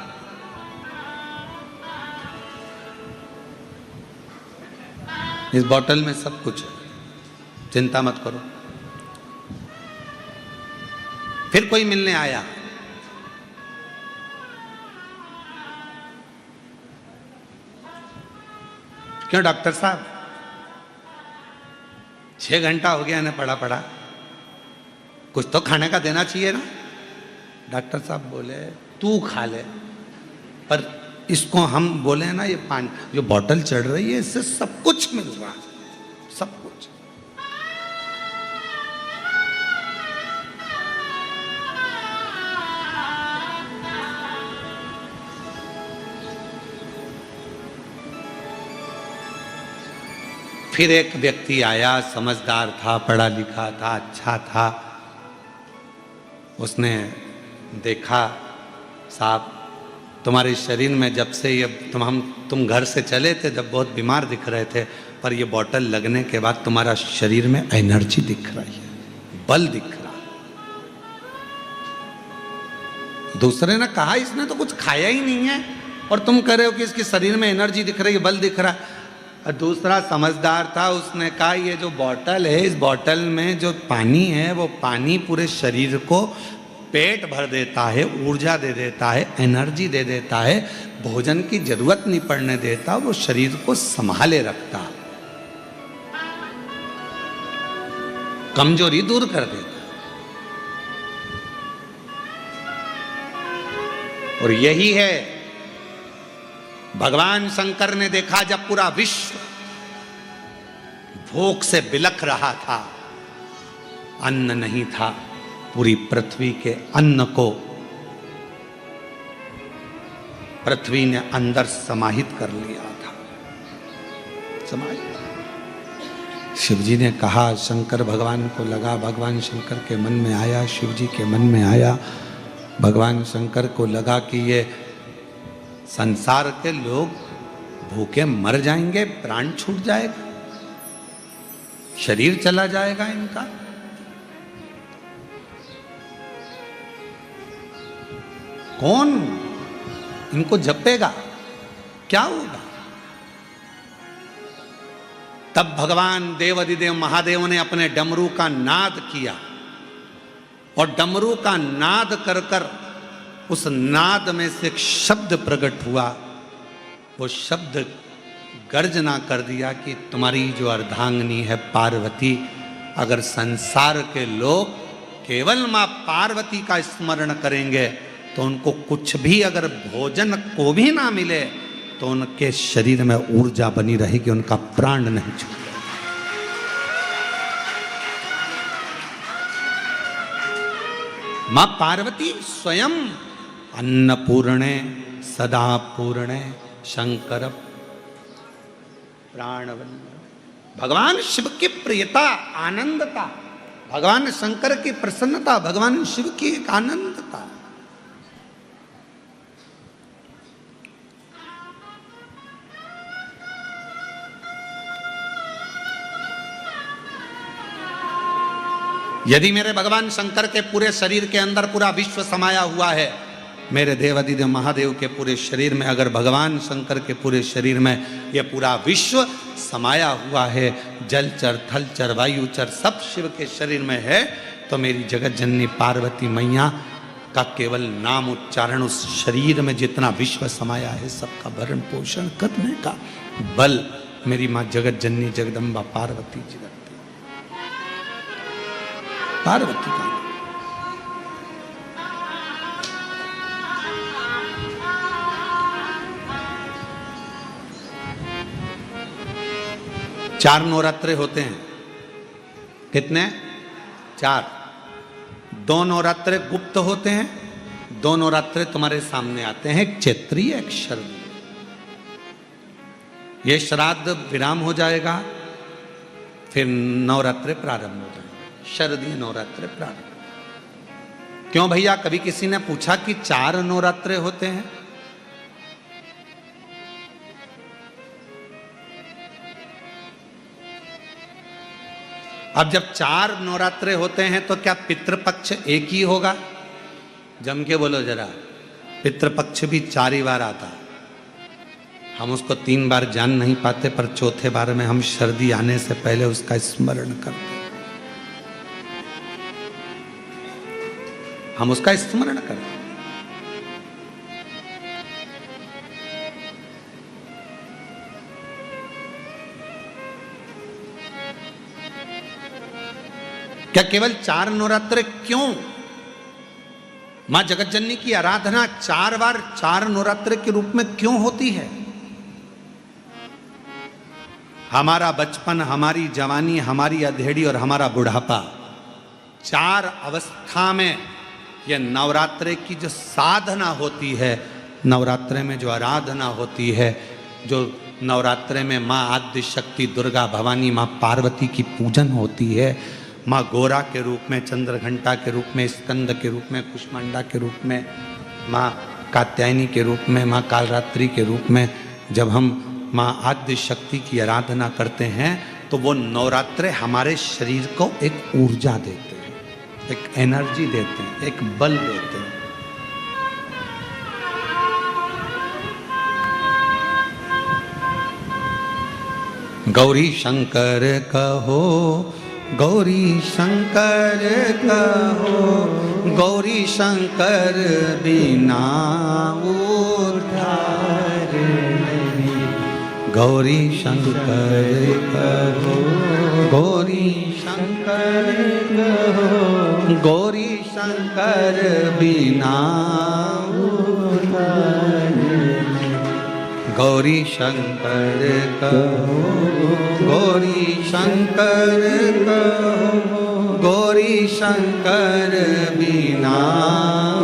इस बोतल में सब कुछ है, चिंता मत करो। फिर कोई मिलने आया, क्यों डॉक्टर साहब 6 घंटा हो गया इन्हें पड़ा पड़ा, कुछ तो खाने का देना चाहिए ना। डॉक्टर साहब बोले तू खा ले, पर इसको हम बोले ना, ये पानी जो बोतल चढ़ रही है इससे सब कुछ मिल रहा है, सब कुछ। फिर एक व्यक्ति आया, समझदार था, पढ़ा लिखा था, अच्छा था। उसने देखा, साहब तुम्हारे शरीर में जब से ये तुम घर से चले थे जब बहुत बीमार दिख रहे थे, पर ये बोतल लगने के बाद तुम्हारा शरीर में एनर्जी दिख रही है, बल दिख रहा। दूसरे ने कहा इसने तो कुछ खाया ही नहीं है और तुम कह रहे हो कि इसके शरीर में एनर्जी दिख रही है, बल दिख रहा है। और दूसरा समझदार था, उसने कहा ये जो बोतल है, इस बोतल में जो पानी है वो पानी पूरे शरीर को पेट भर देता है, ऊर्जा दे देता है, एनर्जी दे देता है, भोजन की जरूरत नहीं पड़ने देता, वो शरीर को संभाले रखता, कमजोरी दूर कर देता। और यही है भगवान शंकर ने देखा जब पूरा विश्व भूख से बिलख रहा था, अन्न नहीं था, पूरी पृथ्वी के अन्न को पृथ्वी ने अंदर समाहित कर लिया था, समाहित। शिवजी ने कहा, शंकर भगवान को लगा, भगवान शंकर के मन में आया, शिवजी के मन में आया, भगवान शंकर को लगा कि ये संसार के लोग भूखे मर जाएंगे, प्राण छूट जाएगा, शरीर चला जाएगा इनका। कौन इनको जपेगा, क्या होगा? तब भगवान देवाधिदेव महादेव ने अपने डमरू का नाद किया और डमरू का नाद कर कर उस नाद में से एक शब्द प्रकट हुआ। वो शब्द गर्जना कर दिया कि तुम्हारी जो अर्धांगिनी है पार्वती, अगर संसार के लोग केवल मां पार्वती का स्मरण करेंगे तो उनको कुछ भी, अगर भोजन को भी ना मिले तो उनके शरीर में ऊर्जा बनी रहेगी, उनका प्राण नहीं छूटेगा। मां पार्वती स्वयं अन्नपूर्णे सदा पूर्णे शंकर प्राणवल्लभ। भगवान शिव की प्रियता, आनंदता, भगवान शंकर की प्रसन्नता, भगवान शिव की एक आनंदता। यदि मेरे भगवान शंकर के पूरे शरीर के अंदर पूरा विश्व समाया हुआ है, मेरे देवाधिदेव महादेव के पूरे शरीर में अगर भगवान शंकर के पूरे शरीर में यह पूरा विश्व समाया हुआ है, जलचर थलचर वायुचर सब शिव के शरीर में है, तो मेरी जगत जननी पार्वती मैया का केवल नाम उच्चारण उस शरीर में जितना विश्व समाया है सबका भरण पोषण करने का बल मेरी माँ जगत जननी जगदम्बा पार्वती जी रखती। पार्वती का 4 नवरात्रे होते हैं। कितने? 4। 2 नवरात्रे गुप्त होते हैं, 2 नवरात्रे तुम्हारे सामने आते हैं, एक चैत्रीय एक शरदीय। ये श्राद्ध विराम हो जाएगा, फिर नवरात्रे प्रारंभ हो जाएंगे, शरदीय नवरात्रे प्रारंभ। क्यों भैया? कभी किसी ने पूछा कि 4 नवरात्रे होते हैं? अब जब 4 नवरात्रे होते हैं तो क्या पितृपक्ष एक ही होगा? जम के बोलो जरा। पितृपक्ष भी 4 ही बार आता है। हम उसको 3 बार जान नहीं पाते, पर चौथे बार में हम शरदी आने से पहले उसका स्मरण करते, हम उसका स्मरण करते। क्या केवल 4 नवरात्र क्यों? मां जगतजननी की आराधना 4 बार 4 नवरात्र के रूप में क्यों होती है? हमारा बचपन, हमारी जवानी, हमारी अधेड़ी और हमारा बुढ़ापा, 4 अवस्था में यह नवरात्रे की जो साधना होती है, नवरात्रे में जो आराधना होती है, जो नवरात्रे में माँ आद्य शक्ति दुर्गा भवानी माँ पार्वती की पूजन होती है, माँ गोरा के रूप में, चंद्रघंटा के रूप में, स्कंद के रूप में, कुष्मांडा के रूप में, माँ कात्यायनी के रूप में, माँ कालरात्रि के रूप में, जब हम माँ आद्य शक्ति की आराधना करते हैं तो वो नवरात्रे हमारे शरीर को एक ऊर्जा देते हैं, एक एनर्जी देते हैं, एक बल देते हैं। गौरी शंकर कहो, गौरी शंकर कहो, गौरी शंकर बिना उद्धार नहीं। गौरी शंकर कहो, गौरी शंकर कहो, गौरी शंकर बिना उद्धार नहीं। गौरी शंकर कहो, गौरी शंकर कहो, गौरी शंकर बिना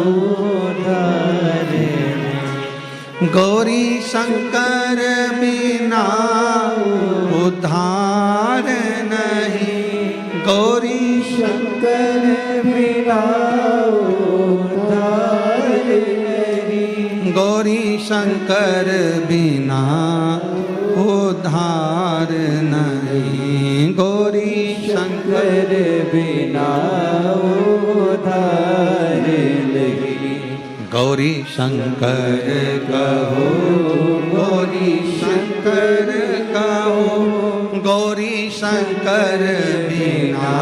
उद्धार नहीं। गौरी शंकर बिना उद्धार नहीं। गौरी शंकर बिना उद्धार नहीं। गौरी शंकर बिना उद्धार नहीं। गौरी शंकर बिना उद्धार नहीं। गौरी शंकर कहो, गौरी शंकर कहो, गौरी शंकर बिना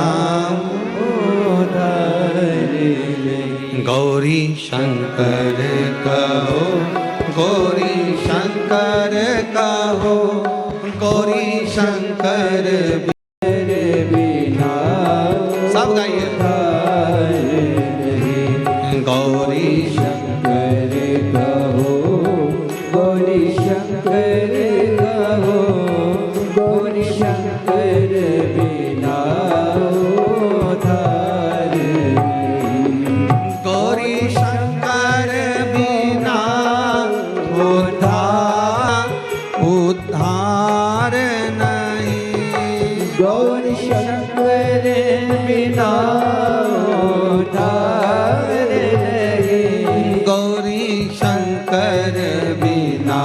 उद्धार नहीं। गौरी शंकर कहो, गौरी शंकर कहो, गौरी शंकर बिना। सब गाइए। गौरी शंकर कहो, गौरी शंकर कहो, गौरी शंकर बिना उद्धार नहीं। गौरी शंकर बिना उद्धार नहीं। गौरी शंकर बिना उद्धार नहीं। गौरी शंकर बिना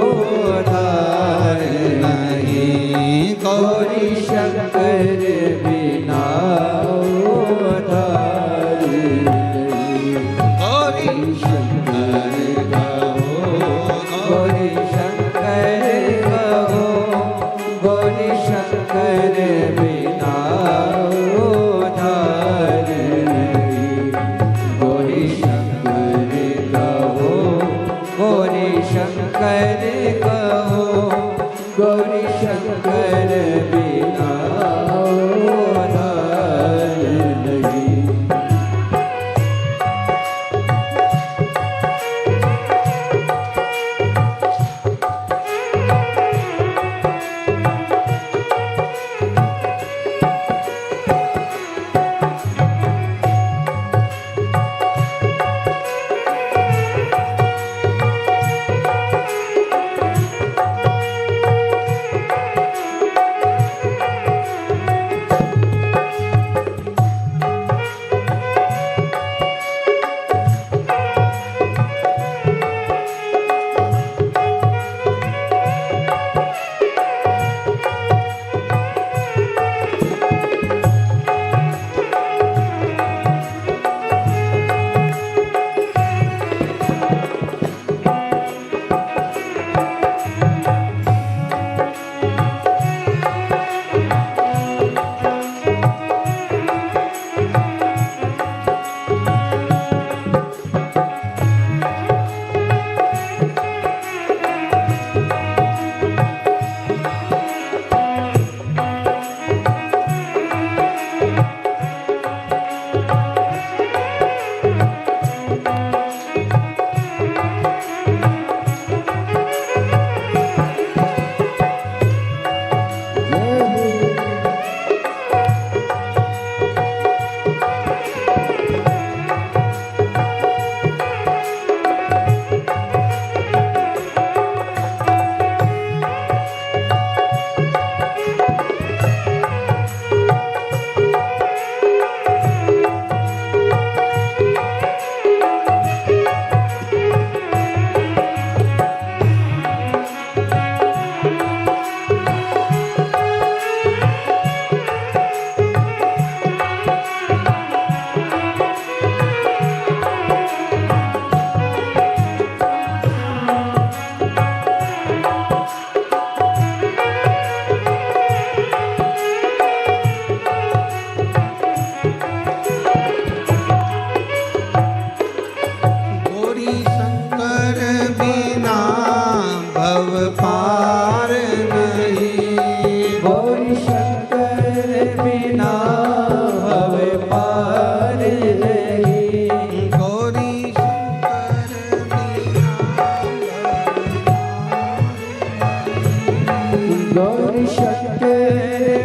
उद्धार नहीं। गौरी शंकर बिना उद्धार नहीं। गौरी शंकर कहो, गौरी शंकर कहो, गौरी शंकर बिना उद्धार नहीं। गौरी शंकर कहो, गौरी शंकर कहो, गौरी शंकर बिना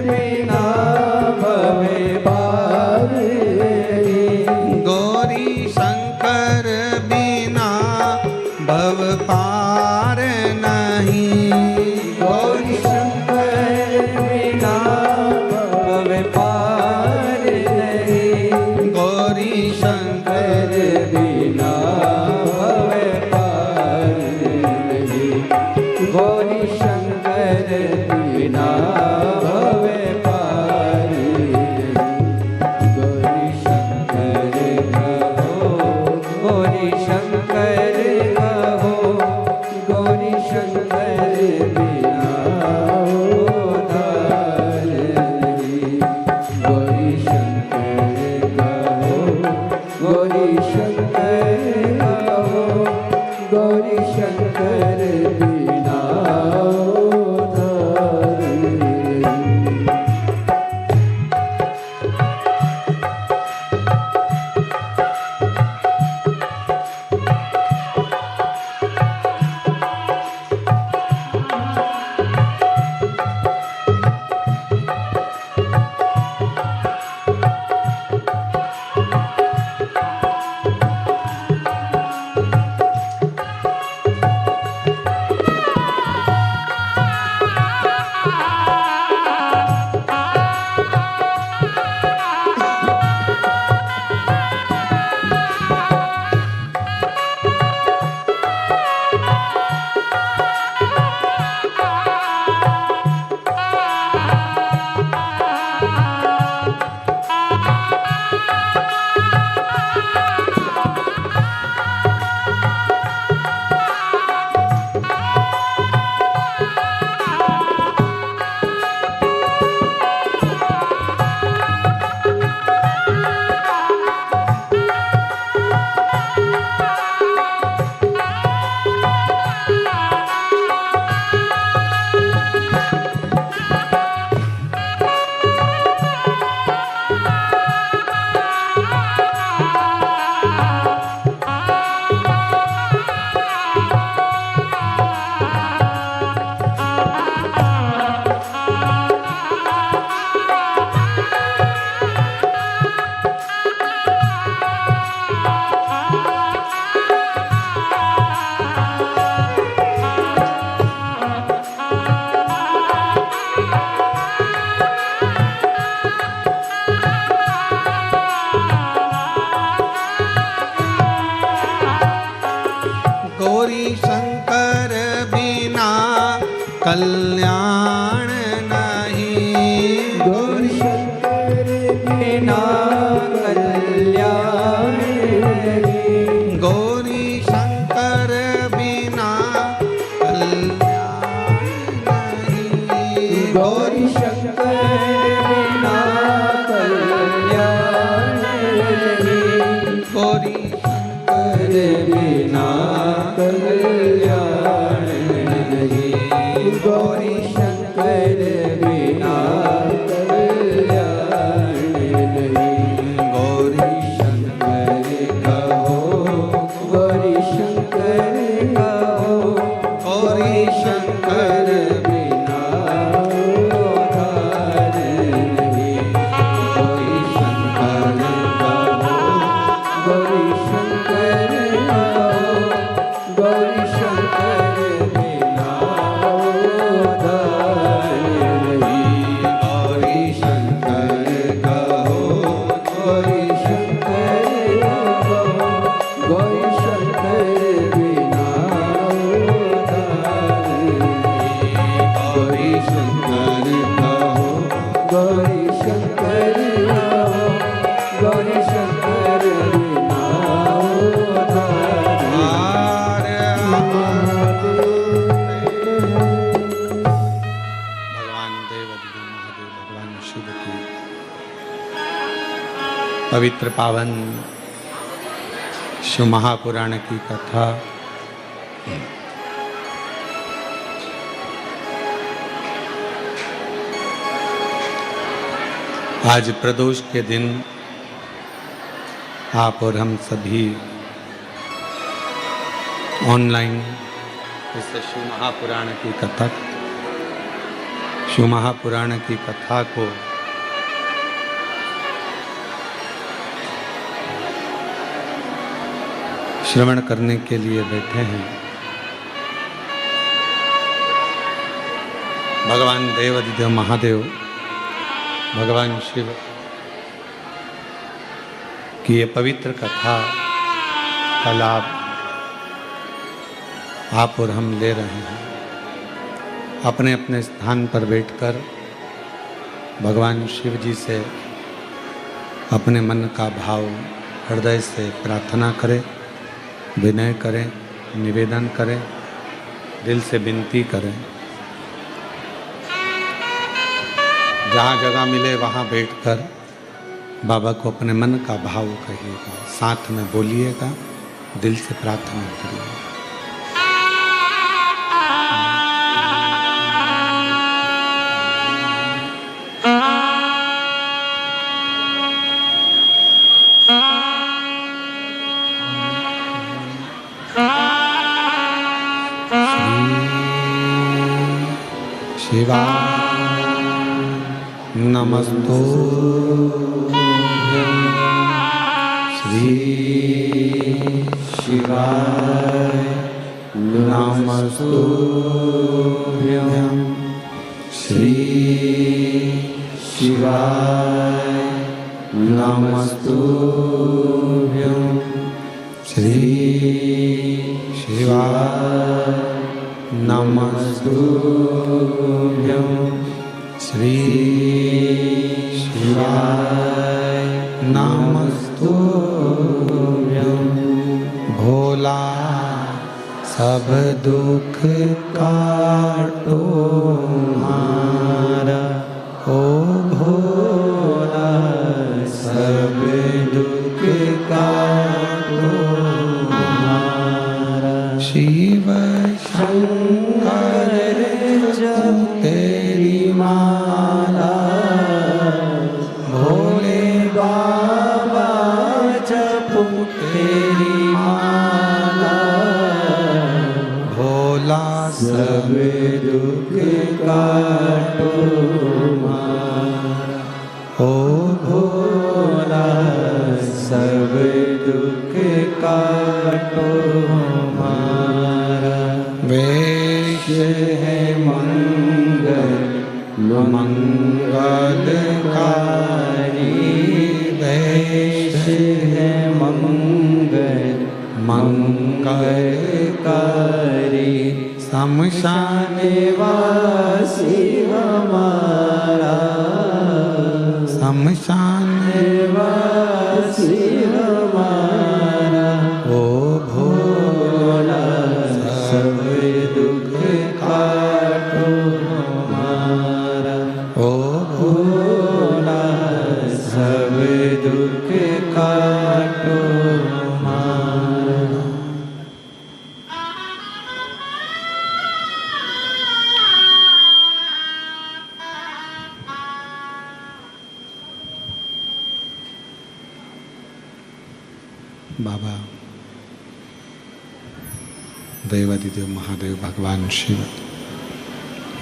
बिना भवे पार नहीं। गौरी शंकर बिना भव पार नहीं। गौरी शंकर बिना भव पार नहीं। गौरी शंकर बिना भव पार नहीं। गौरी शंकर बिना भव पार नहीं। गौरी शंकर कहो, गौरी शंकर कहो, गौरी शंकर बिना उद्धार नहीं। गौरी शंकर कहो, गौरी शंकर कहो, गौरी शंकर बिना उद्धार नहीं। गौरी शंकर बिना कल्याण नहीं। गौरी शंकर बिना कल्याण नहीं। गौरी शंकर बिना कल्याण नहीं। गौरी शंकर बिना कल्याण नहीं। गौरी शंकर बिना कल्याण नहीं। गौरी शंकर बिना कल्याण नहीं। गौरी शंकर कहो, गौरी शंकर कहो, गौरी शंकर बिना उद्धार नहीं। गौरी शंकर कहो, गौरी शंकर कहो, गौरी शंकर बिना उद्धार नहीं। गौरी शंकर कहो, गौरी शंकर कहो, गौरी शंकर बिना उद्धार नहीं। गौरी शंकर कहो, गौरी शंकर कहो, गौरी शंकर बिना उद्धार भगवान देव अधिदेव महादेव भगवान शिव की पवित्र पावन शिव महापुराण की कथा आज प्रदोष के दिन आप और हम सभी ऑनलाइन इस शिव महापुराण की कथा शिव महापुराण की कथा को श्रवण करने के लिए बैठे हैं। भगवान देवाधिदेव महादेव भगवान शिव की ये पवित्र कथा का लाभ आप और हम ले रहे हैं। अपने अपने स्थान पर बैठकर भगवान शिव जी से अपने मन का भाव हृदय से प्रार्थना करें, विनय करें, निवेदन करें, दिल से विनती करें। जहाँ जगह मिले वहाँ बैठकर बाबा को अपने मन का भाव कहिएगा, साथ में बोलिएगा, दिल से प्रार्थना करिएगा। शिवाय नमस्तुभ्यं श्री शिवाय नमस्तुभ्यं श्री शिवाय नमस्तुभ्यं श्री शिवाय नमस्तुभ्यं श्री शिवाय नमस्तुभ्यं। भोला सब दुख काटो हमारा, ओ भोला सब दुख काटो हमारा। शिव शंकर जप तेरी माला, भोले बाबा जप तेरी माला। भोला सब दुख काटो हमारा, ओ भोला सब दुख काटो हमारा। वेश है मंगल मंगलकारी, वेश है मंगल मंगलकारी। शमशान वासी हमारा, शमशान वासी हमारा। ओ भोला सब दुख काटो हमारा, ओ भोला सब दुख काटो हमारा। बाबा देवाधिदेव महादेव भगवान शिव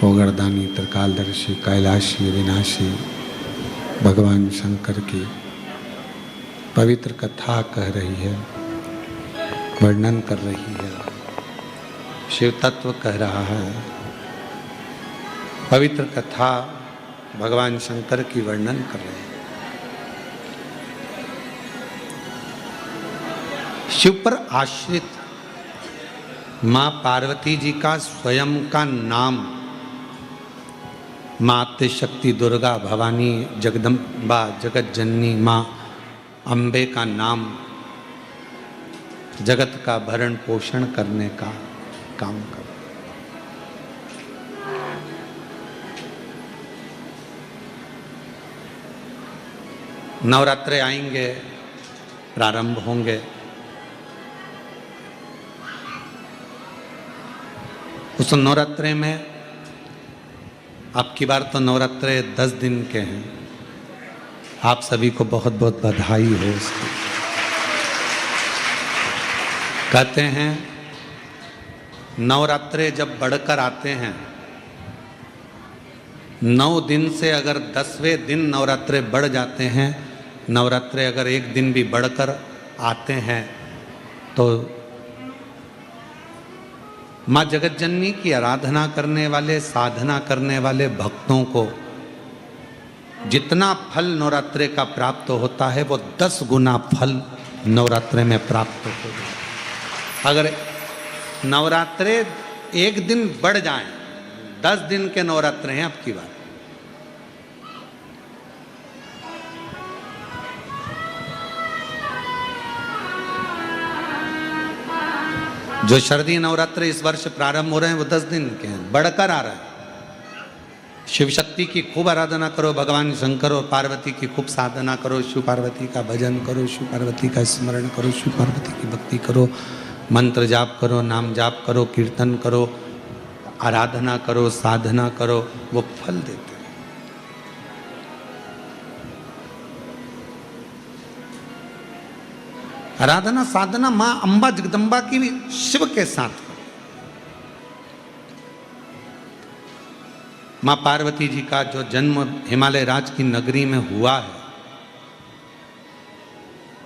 ओगरदानी त्रिकालदर्शी कैलाशी विनाशी भगवान शंकर की पवित्र कथा कह रही है, वर्णन कर रही है, शिव तत्व कह रहा है। पवित्र कथा भगवान शंकर की वर्णन कर रही है। शिव पर आश्रित माँ पार्वती जी का स्वयं का नाम, माँ शक्ति दुर्गा भवानी जगदम्बा जगत जननी माँ अम्बे का नाम जगत का भरण पोषण करने का काम कर। नवरात्रे आएंगे, प्रारंभ होंगे। उस नवरात्रे में अब की बार तो नवरात्रे 10 दिन के हैं। आप सभी को बहुत बहुत बधाई हो उसकी। कहते हैं नवरात्रे जब बढ़कर आते हैं, 9 दिन से अगर 10वें दिन नवरात्रे बढ़ जाते हैं, नवरात्रे अगर एक दिन भी बढ़कर आते हैं, तो माँ जगतजननी की आराधना करने वाले, साधना करने वाले भक्तों को जितना फल नवरात्रे का प्राप्त होता है, वो 10 गुना फल नवरात्रे में प्राप्त होता है। अगर नवरात्रे एक दिन बढ़ जाएं, 10 दिन के नवरात्रे हैं अब की बात। जो शारदीय नवरात्रे इस वर्ष प्रारंभ हो रहे हैं वो 10 दिन के हैं, बढ़कर आ रहे हैं। शिव शक्ति की खूब आराधना करो, भगवान शंकर और पार्वती की खूब साधना करो, शिव पार्वती का भजन करो, शिव पार्वती का स्मरण करो, शिव पार्वती की भक्ति करो, मंत्र जाप करो, नाम जाप करो, कीर्तन करो, आराधना करो, साधना करो, वो फल देते हैं। आराधना साधना मां अंबा जगदम्बा की भी शिव के साथ। मां पार्वती जी का जो जन्म हिमालय राज की नगरी में हुआ है,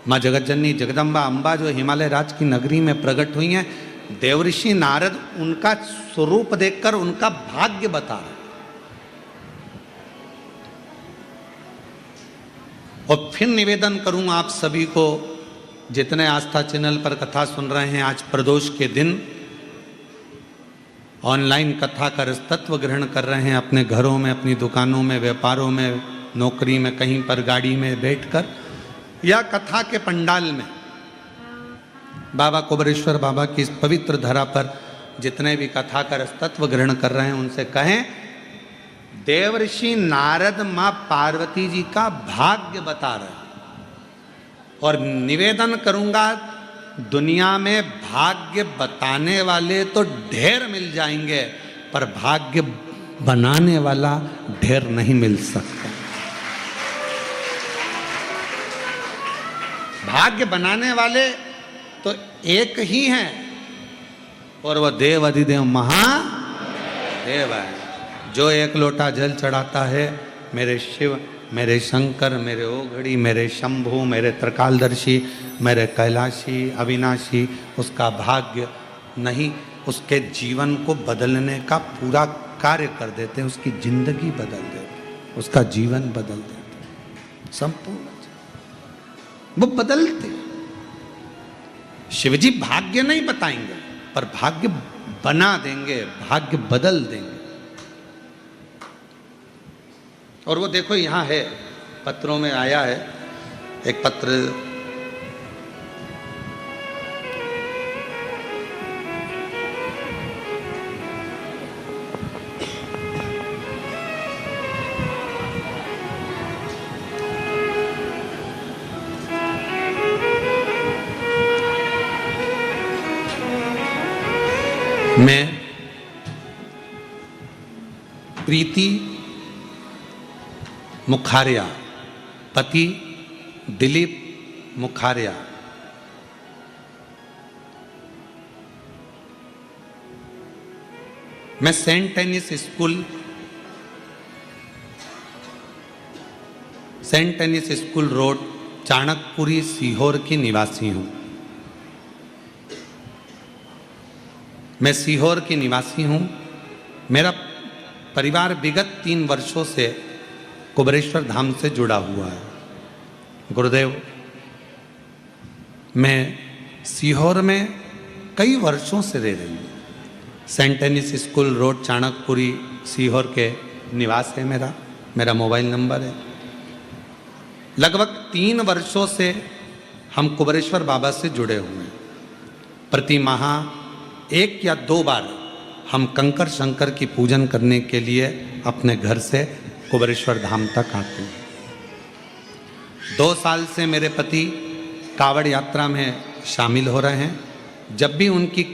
मां जगतजननी जगदम्बा अंबा जो हिमालय राज की नगरी में प्रकट हुई हैं, देवऋषि नारद उनका स्वरूप देखकर उनका भाग्य बता रहे। और फिर निवेदन करूंगा आप सभी को, जितने आस्था चैनल पर कथा सुन रहे हैं, आज प्रदोष के दिन ऑनलाइन कथा का रसतत्व ग्रहण कर रहे हैं, अपने घरों में, अपनी दुकानों में, व्यापारों में, नौकरी में, कहीं पर गाड़ी में बैठकर या कथा के पंडाल में, बाबा कुबेरेश्वर बाबा की इस पवित्र धरा पर जितने भी कथा का रसतत्व ग्रहण कर रहे हैं, उनसे कहें देवऋषि नारद मां पार्वती जी का भाग्य बता रहे हैं। और निवेदन करूंगा, दुनिया में भाग्य बताने वाले तो ढेर मिल जाएंगे, पर भाग्य बनाने वाला ढेर नहीं मिल सकता। भाग्य बनाने वाले तो एक ही हैं, और वह देव अधिदेव महादेव है। जो एक लोटा जल चढ़ाता है, मेरे शिव, मेरे शंकर, मेरे ओघड़ी, मेरे शंभु, मेरे त्रिकालदर्शी, मेरे कैलाशी, अविनाशी, उसका भाग्य नहीं, उसके जीवन को बदलने का पूरा कार्य कर देते हैं, उसकी जिंदगी बदल देते हैं, उसका जीवन बदल देते हैं, संपूर्ण वो बदलते। शिवजी भाग्य नहीं बताएंगे, पर भाग्य बना देंगे, भाग्य बदल देंगे। और वो देखो यहाँ है, पत्रों में आया है एक पत्र, मैं प्रीति मुखारिया, पति दिलीप मुखारिया, मैं Saint Tennis School Road, Chanakpuri, Sehore की निवासी हूं। मैं सीहोर की निवासी हूं। मेरा परिवार विगत 3 वर्षों से कुबेरेश्वर धाम से जुड़ा हुआ है। गुरुदेव, मैं सीहोर में कई वर्षों से रह रही हूँ। Saint Tennis School Road, Chanakpuri, Sehore के निवास है मेरा मोबाइल नंबर है। लगभग 3 वर्षों से हम कुबेरेश्वर बाबा से जुड़े हुए हैं। प्रति माह 1 या 2 बार हम कंकर शंकर की पूजन करने के लिए अपने घर से कुबेरेश्वर धाम तक आते हैं। 2 साल से मेरे पति कावड़ यात्रा में शामिल हो रहे हैं। जब भी उनकी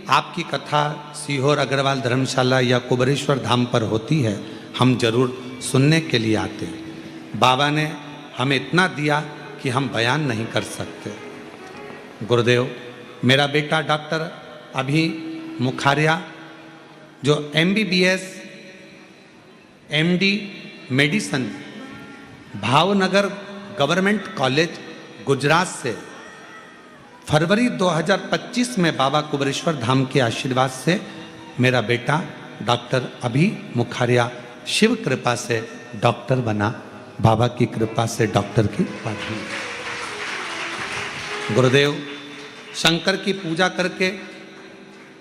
आपकी कथा सीहोर अग्रवाल धर्मशाला या कुबेरेश्वर धाम पर होती है, हम जरूर सुनने के लिए आते हैं। बाबा ने हमें इतना दिया कि हम बयान नहीं कर सकते। गुरुदेव, मेरा बेटा डॉक्टर अभी मुखारिया, जो MBBS MD medicine Bhavnagar government college Gujarat से फरवरी 2025 में बाबा कुबेरेश्वर धाम के आशीर्वाद से मेरा बेटा डॉक्टर अभी मुखारिया शिव कृपा से डॉक्टर बना। बाबा की कृपा से डॉक्टर की उपाधि। गुरुदेव शंकर की पूजा करके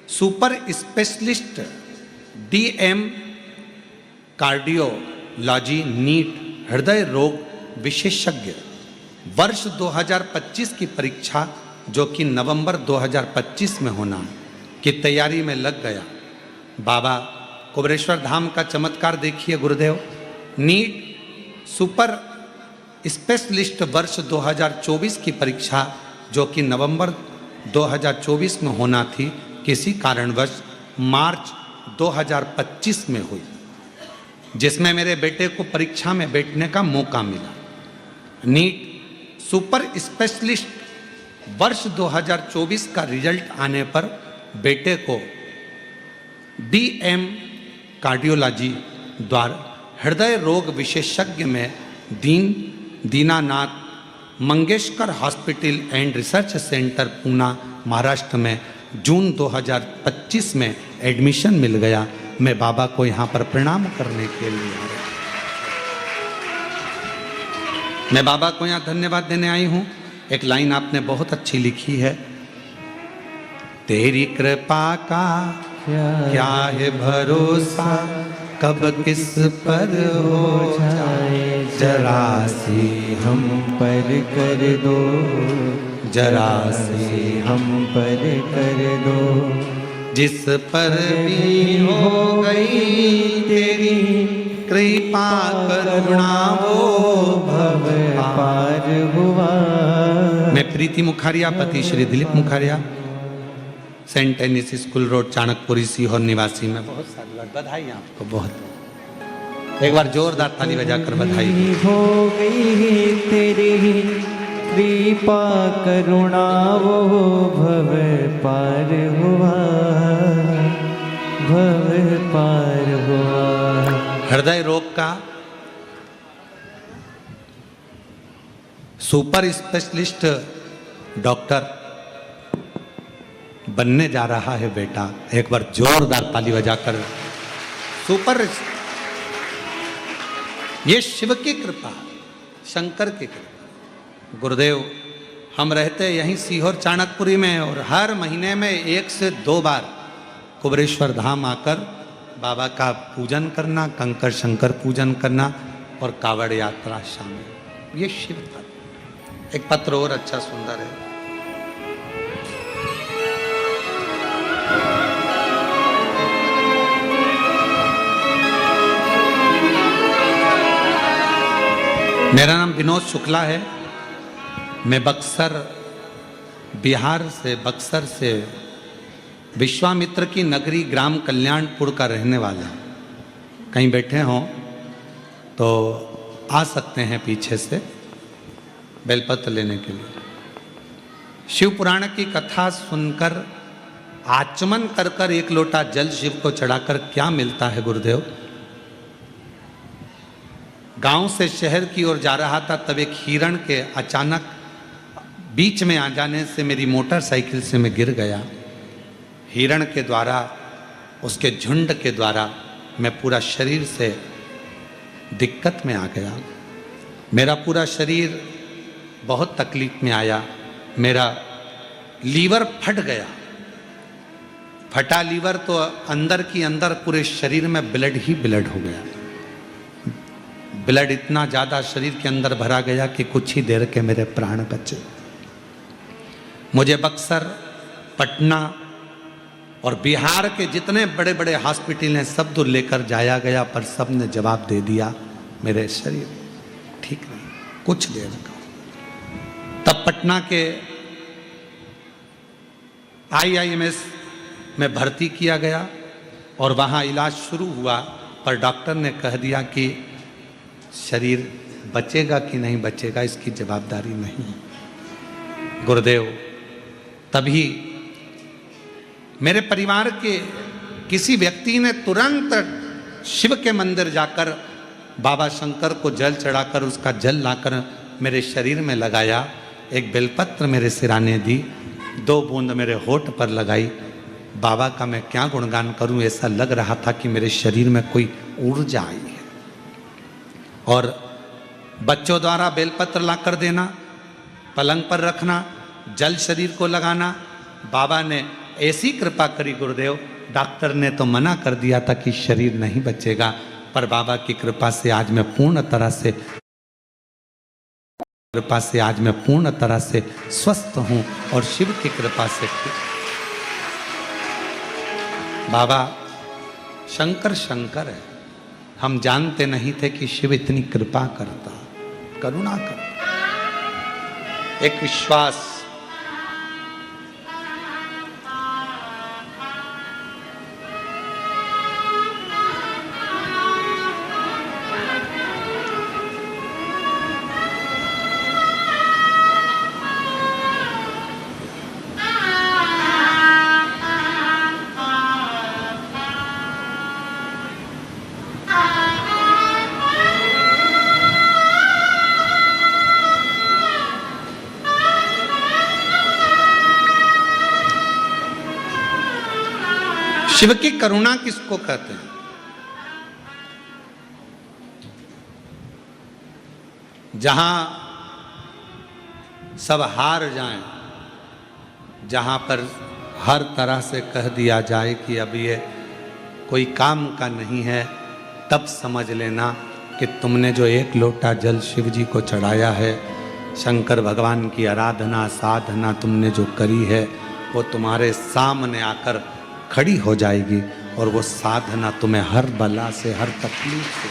सुपर स्पेशलिस्ट DM कार्डियोलॉजी नीट हृदय रोग विशेषज्ञ वर्ष 2025 की परीक्षा जो कि नवंबर 2025 में होना की तैयारी में लग गया। बाबा कुबेरेश्वर धाम का चमत्कार देखिए गुरुदेव। नीट सुपर स्पेशलिस्ट वर्ष 2024 की परीक्षा जो कि नवंबर 2024 में होना थी, किसी कारणवश मार्च 2025 में हुई, जिसमें मेरे बेटे को परीक्षा में बैठने का मौका मिला। नीट सुपर स्पेशलिस्ट वर्ष 2024 का रिजल्ट आने पर बेटे को DM कार्डियोलॉजी द्वारा हृदय रोग विशेषज्ञ में Dinanath Mangeshkar hospital and research centre Poona Maharashtra में जून 2025 में एडमिशन मिल गया। मैं बाबा को यहाँ पर प्रणाम करने के लिए आया। मैं बाबा को यहाँ धन्यवाद देने आई हूँ। एक लाइन आपने बहुत अच्छी लिखी है, तेरी कृपा का क्या है भरोसा, कब किस पर हो जाए, जरा सी हम पर कर दो, जरा सी हम पर कर दो, जिस पर भी हो गई तेरी कृपा करुणा वो भव पार हुआ। मैं प्रीति मुखारिया पति Shri Dilip Mukharia Saint Annes School Road Chanakpuri Sehore निवासी में बहुत सारी बधाई आपको। बहुत एक बार जोरदार ताली बजाकर बधाई। हो गई तेरी कृपा करुणा वो भव पार हुआ, भव पार हुआ। हृदय रोग का सुपर स्पेशलिस्ट डॉक्टर बनने जा रहा है बेटा। एक बार जोरदार ताली बजाकर सुपर। ये शिव की कृपा, शंकर की कृपा। गुरुदेव हम रहते यहीं सीहोर चाणकपुरी में और हर महीने में 1 से 2 बार कुबेरेश्वर धाम आकर बाबा का पूजन करना, कंकर शंकर पूजन करना और कावड़ यात्रा शामिल। ये शिव का एक पत्र और अच्छा सुंदर है। मेरा नाम विनोद शुक्ला है। मैं बक्सर से विश्वामित्र की नगरी ग्राम कल्याणपुर का रहने वाला हूँ। कहीं बैठे हों तो आ सकते हैं पीछे से बेलपत्र लेने के लिए। शिव पुराण की कथा सुनकर आचमन कर कर 1 लोटा जल शिव को चढ़ाकर क्या मिलता है गुरुदेव। गांव से शहर की ओर जा रहा था, तब एक हिरण के अचानक बीच में आ जाने से मेरी मोटरसाइकिल से मैं गिर गया। हिरण के द्वारा, उसके झुंड के द्वारा मैं पूरा शरीर से दिक्कत में आ गया। मेरा पूरा शरीर बहुत तकलीफ में आया। मेरा लीवर फट गया। फटा लीवर तो अंदर की अंदर पूरे शरीर में ब्लड ही ब्लड हो गया। ब्लड इतना ज़्यादा शरीर के अंदर भरा गया कि कुछ ही देर के मेरे प्राण बचे। मुझे बक्सर, पटना और बिहार के जितने बड़े बड़े हॉस्पिटल हैं सब तो लेकर जाया गया, पर सब ने जवाब दे दिया मेरे शरीर ठीक नहीं, कुछ देर का। तब पटना के IIMS में भर्ती किया गया और वहाँ इलाज शुरू हुआ, पर डॉक्टर ने कह दिया कि शरीर बचेगा कि नहीं बचेगा इसकी जवाबदारी नहीं। गुरुदेव तभी मेरे परिवार के किसी व्यक्ति ने तुरंत शिव के मंदिर जाकर बाबा शंकर को जल चढ़ाकर उसका जल लाकर मेरे शरीर में लगाया, एक बेलपत्र मेरे सिराने दी, 2 बूंद मेरे होठ पर लगाई। बाबा का मैं क्या गुणगान करूं, ऐसा लग रहा था कि मेरे शरीर में कोई ऊर्जा आई है। और बच्चों द्वारा बेलपत्र लाकर देना, पलंग पर रखना, जल शरीर को लगाना। बाबा ने ऐसी कृपा करी गुरुदेव, डॉक्टर ने तो मना कर दिया था कि शरीर नहीं बचेगा, पर बाबा की कृपा से आज मैं पूर्ण तरह से स्वस्थ हूं। और शिव की कृपा से बाबा शंकर शंकर है, हम जानते नहीं थे कि शिव इतनी कृपा करता, करुणा करता। एक विश्वास, शिव की करुणा किसको कहते हैं? जहां सब हार जाएं, जहां पर हर तरह से कह दिया जाए कि अब ये कोई काम का नहीं है, तब समझ लेना कि तुमने जो 1 लोटा जल शिव जी को चढ़ाया है, शंकर भगवान की आराधना साधना तुमने जो करी है, वो तुम्हारे सामने आकर खड़ी हो जाएगी और वो साधना तुम्हें हर बला से, हर तकलीफ से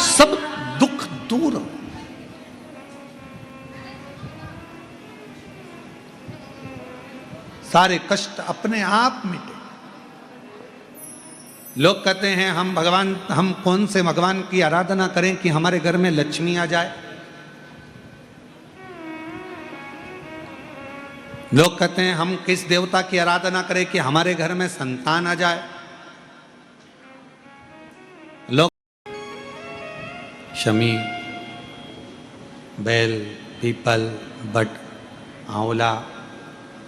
सब दुख दूर हो। सारे कष्ट अपने आप मिटे। लोग कहते हैं हम कौन से भगवान की आराधना करें कि हमारे घर में लक्ष्मी आ जाए। लोग कहते हैं हम किस देवता की आराधना करें कि हमारे घर में संतान आ जाए। लोग शमी, बेल, पीपल, बट, आंवला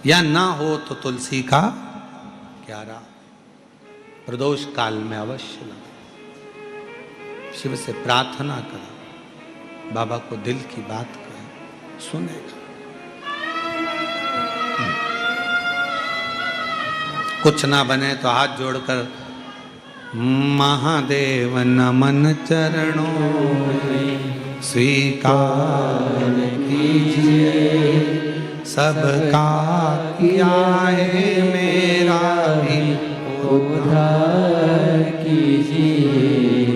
या ना हो तो तुलसी का क्यारा प्रदोष काल में अवश्य ला। शिव से प्रार्थना करें, बाबा को दिल की बात करें, सुनेगा। कुछ ना बने तो हाथ जोड़कर महादेव नमन चरणों में स्वीकार कीजिए, सबका किया है मेरा भी उद्धार कीजिए,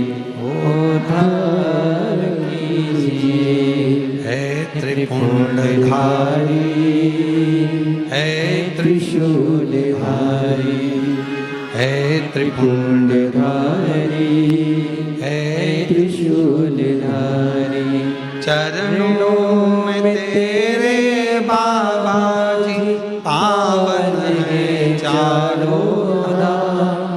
उद्धार कीजिए। है त्रिपुंडधारी, है त्रिशूलधारी, है त्रिपुंडधारी, है त्रिशूलधारी। चरणों में तेरे बाबा जी पावन है चारों धाम।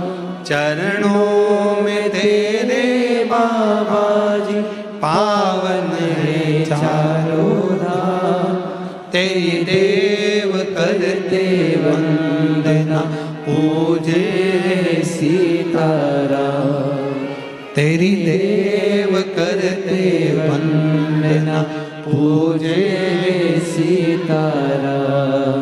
चरणों में तेरे बाबा जी पावन है चारों धाम। तेरी देव करते वंदना पूजे सीताराम। तेरी देव करते वंदना पूजे सीताराम।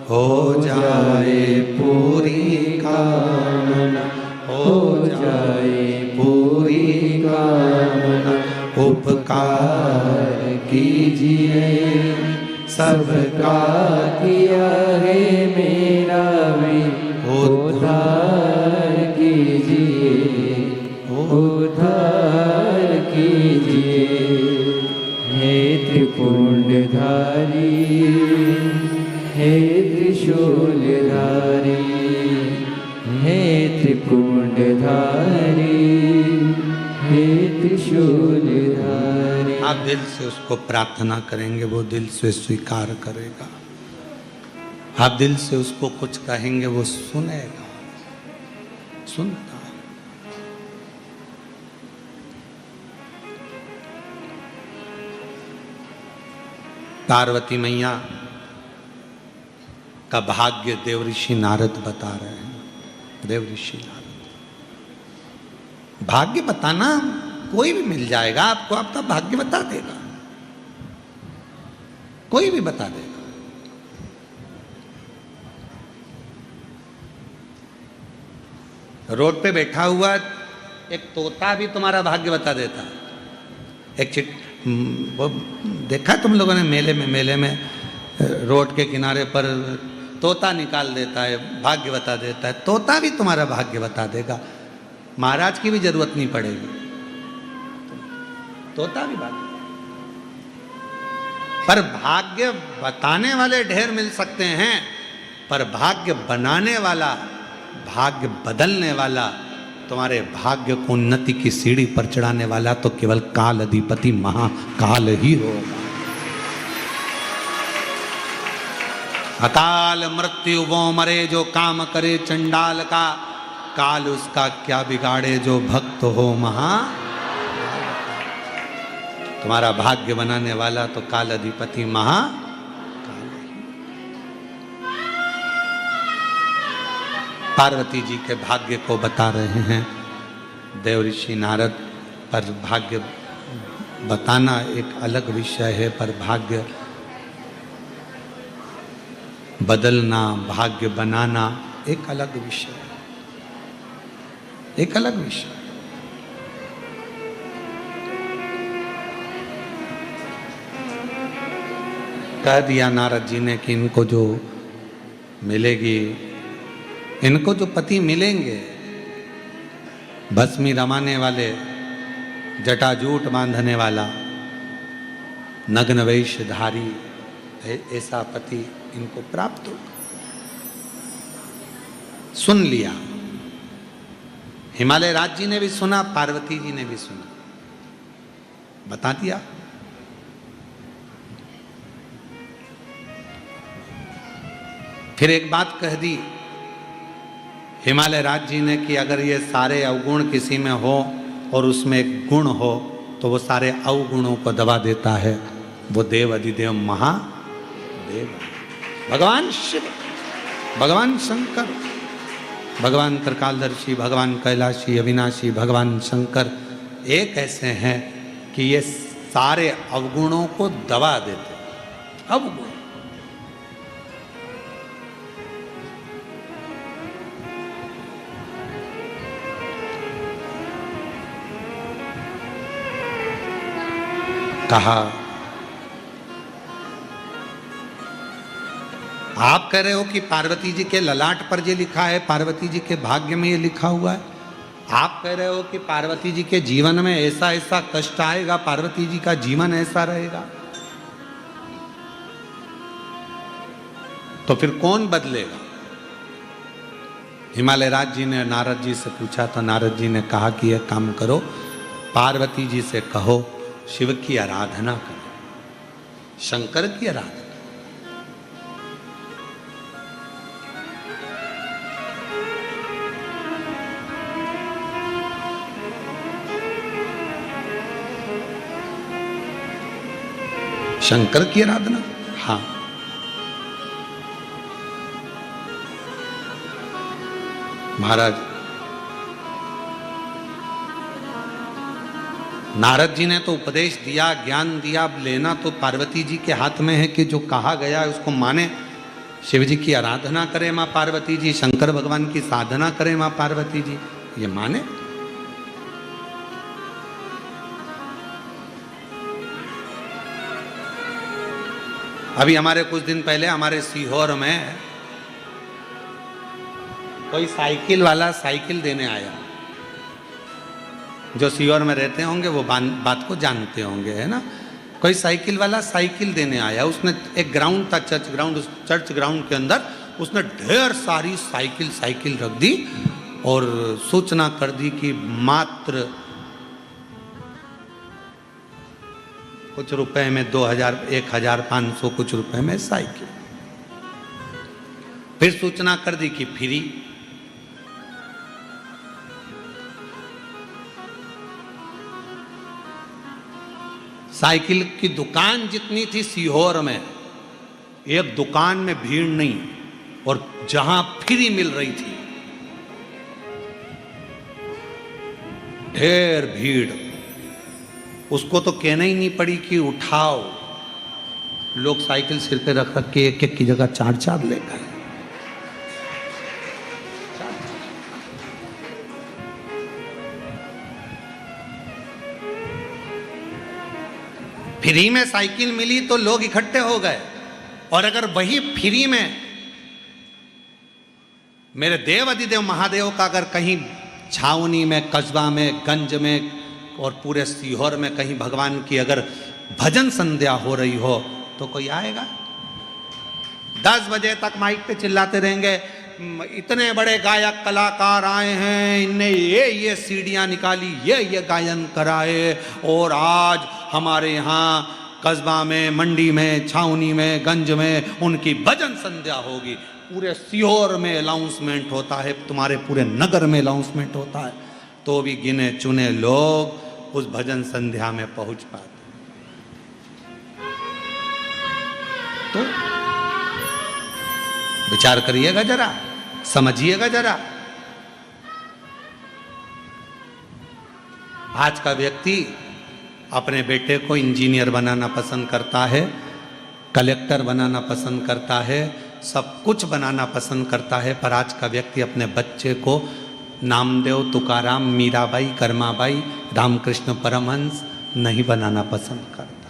हो जाए पूरी कामना, हो जाए पूरी कामना। उपकार कीजिए, सबका किया है मेरा भी उद्धार कीजिए, उद्धार कीजिए। हे त्रिपुंडधारी, हे त्रिशूलधारी, हे त्रिपुंडधारी, हे त्रिशूलधारी। आप दिल से उसको प्रार्थना करेंगे, वो दिल से स्वीकार करेगा। आप दिल से उसको कुछ कहेंगे, वो सुनेगा, सुनता। पार्वती मैया का भाग्य देवऋषि नारद बता रहे हैं। देवऋषि नारद, भाग्य बताना कोई भी मिल जाएगा आपको, आपका भाग्य बता देगा, कोई भी बता देगा। रोड पे बैठा हुआ एक तोता भी तुम्हारा भाग्य बता देता है। एक वो देखा तुम लोगों ने मेले में रोड के किनारे पर तोता निकाल देता है, भाग्य बता देता है। तोता भी तुम्हारा भाग्य बता देगा, महाराज की भी जरूरत नहीं पड़ेगी, तोता भी भाग्य। पर भाग्य बताने वाले ढेर मिल सकते हैं, पर भाग्य बनाने वाला, भाग्य बदलने वाला, तुम्हारे भाग्य को उन्नति की सीढ़ी पर चढ़ाने वाला तो केवल काल अधिपति महाकाल ही होगा। अकाल मृत्यु वो मरे जो काम करे चंडाल का, काल उसका क्या बिगाड़े जो भक्त हो महा। तुम्हारा भाग्य बनाने वाला तो काल अधिपति महाकाल। पार्वती जी के भाग्य को बता रहे हैं देवऋषि नारद। पर भाग्य बताना एक अलग विषय है, पर भाग्य बदलना, भाग्य बनाना एक अलग विषय है, एक अलग विषय। कह दिया नारद जी ने कि इनको जो मिलेगी, इनको जो पति मिलेंगे, भस्मी रमाने वाले, जटाजूट बांधने वाला, नग्न वेशधारी, ऐसा पति इनको प्राप्त होगा। सुन लिया, हिमालय राज जी ने भी सुना, पार्वती जी ने भी सुना, बता दिया। फिर एक बात कह दी हिमालय राज जी ने कि अगर ये सारे अवगुण किसी में हो और उसमें एक गुण हो तो वो सारे अवगुणों को दबा देता है। वो देव अधिदेव महादेव, भगवान शिव, भगवान शंकर, भगवान त्रिकालदर्शी, भगवान कैलाशी, अविनाशी, भगवान शंकर एक ऐसे हैं कि ये सारे अवगुणों को दबा देते। अवगुण कहा, आप कह रहे हो कि पार्वती जी के ललाट पर ये लिखा है, पार्वती जी के भाग्य में ये लिखा हुआ है। आप कह रहे हो कि पार्वती जी के जीवन में ऐसा ऐसा कष्ट आएगा, पार्वती जी का जीवन ऐसा रहेगा, तो फिर कौन बदलेगा? हिमालय राज जी ने नारद जी से पूछा तो नारद जी ने कहा कि यह काम करो, पार्वती जी से कहो शिव की आराधना करो, शंकर की आराधना। शंकर की आराधना, हाँ। महाराज नारद जी ने तो उपदेश दिया, ज्ञान दिया, अब लेना तो पार्वती जी के हाथ में है कि जो कहा गया है उसको माने। शिव जी की आराधना करे माँ पार्वती जी, शंकर भगवान की साधना करे माँ पार्वती जी, ये माने। अभी हमारे कुछ दिन पहले हमारे सीहोर में कोई साइकिल वाला साइकिल देने आया। जो सीहोर में रहते होंगे वो बात को जानते होंगे, है ना। कोई साइकिल वाला साइकिल देने आया। उसने एक ग्राउंड था, चर्च ग्राउंड, उस चर्च ग्राउंड के अंदर उसने ढेर सारी साइकिल रख दी और सूचना कर दी कि मात्र कुछ रुपए में 2000, 1500 कुछ रुपए में साइकिल। फिर सूचना कर दी कि फ्री। साइकिल की दुकान जितनी थी सीहोर में, एक दुकान में भीड़ नहीं, और जहां फ्री मिल रही थी ढेर भीड़। उसको तो कहना ही नहीं पड़ी कि उठाओ, लोग साइकिल सिर पे रख रख के एक एक की जगह 4-4 ले गए। फ्री में साइकिल मिली तो लोग इकट्ठे हो गए, और अगर वही फ्री में मेरे देव अधिदेव महादेव का अगर कहीं छावनी में, कस्बा में, गंज में और पूरे सीहोर में कहीं भगवान की अगर भजन संध्या हो रही हो तो कोई आएगा? 10 बजे तक माइक पे चिल्लाते रहेंगे, इतने बड़े गायक कलाकार आए हैं, इनने ये सीढ़ियाँ निकाली, ये गायन कराए, और आज हमारे यहाँ कस्बा में, मंडी में, छावनी में, गंज में उनकी भजन संध्या होगी। पूरे सीहोर में अनाउंसमेंट होता है, तुम्हारे पूरे नगर में अनाउंसमेंट होता है, तो भी गिने चुने लोग उस भजन संध्या में पहुंच पाते। तो विचार करिएगा जरा, समझिएगा जरा। आज का व्यक्ति अपने बेटे को इंजीनियर बनाना पसंद करता है, कलेक्टर बनाना पसंद करता है, सब कुछ बनाना पसंद करता है, पर आज का व्यक्ति अपने बच्चे को नामदेव, तुकाराम, मीराबाई, कर्माबाई, रामकृष्ण परमहंस नहीं बनाना पसंद करता।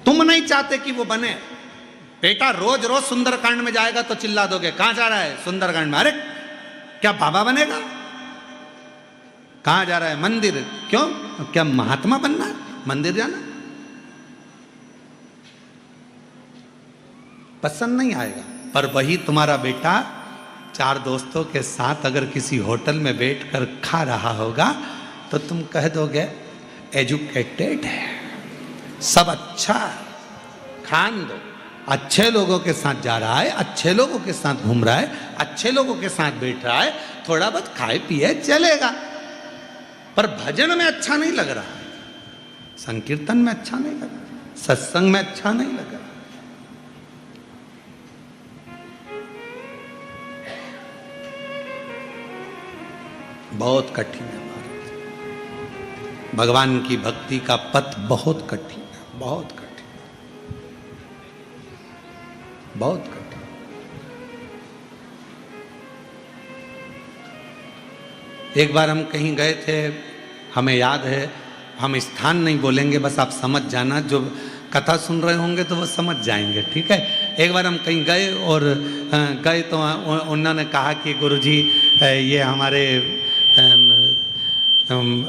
तुम नहीं चाहते कि वो बने। बेटा रोज रोज सुंदरकांड में जाएगा तो चिल्ला दोगे, कहां जा रहा है? सुंदरकांड में। अरे क्या बाबा बनेगा? कहां जा रहा है? मंदिर। क्यों? क्या महात्मा बनना है? मंदिर जाना पसंद नहीं आएगा। पर वही तुम्हारा बेटा 4 दोस्तों के साथ अगर किसी होटल में बैठकर खा रहा होगा तो तुम कह दोगे एजुकेटेड है, सब अच्छा, खान दो। अच्छे लोगों के साथ जा रहा है, अच्छे लोगों के साथ घूम रहा है, अच्छे लोगों के साथ बैठ रहा है, थोड़ा बहुत खाए पिए चलेगा। पर भजन में अच्छा नहीं लग रहा, संकीर्तन में अच्छा नहीं लग रहा, सत्संग में अच्छा नहीं लग रहा। बहुत कठिन है भारत। भगवान की भक्ति का पथ बहुत कठिन है, बहुत कठिन, बहुत कठिन। एक बार हम कहीं गए थे, हमें याद है, हम स्थान नहीं बोलेंगे, बस आप समझ जाना, जो कथा सुन रहे होंगे तो वो समझ जाएंगे, ठीक है। एक बार हम कहीं गए और गए तो उन्होंने कहा कि गुरुजी ये हमारे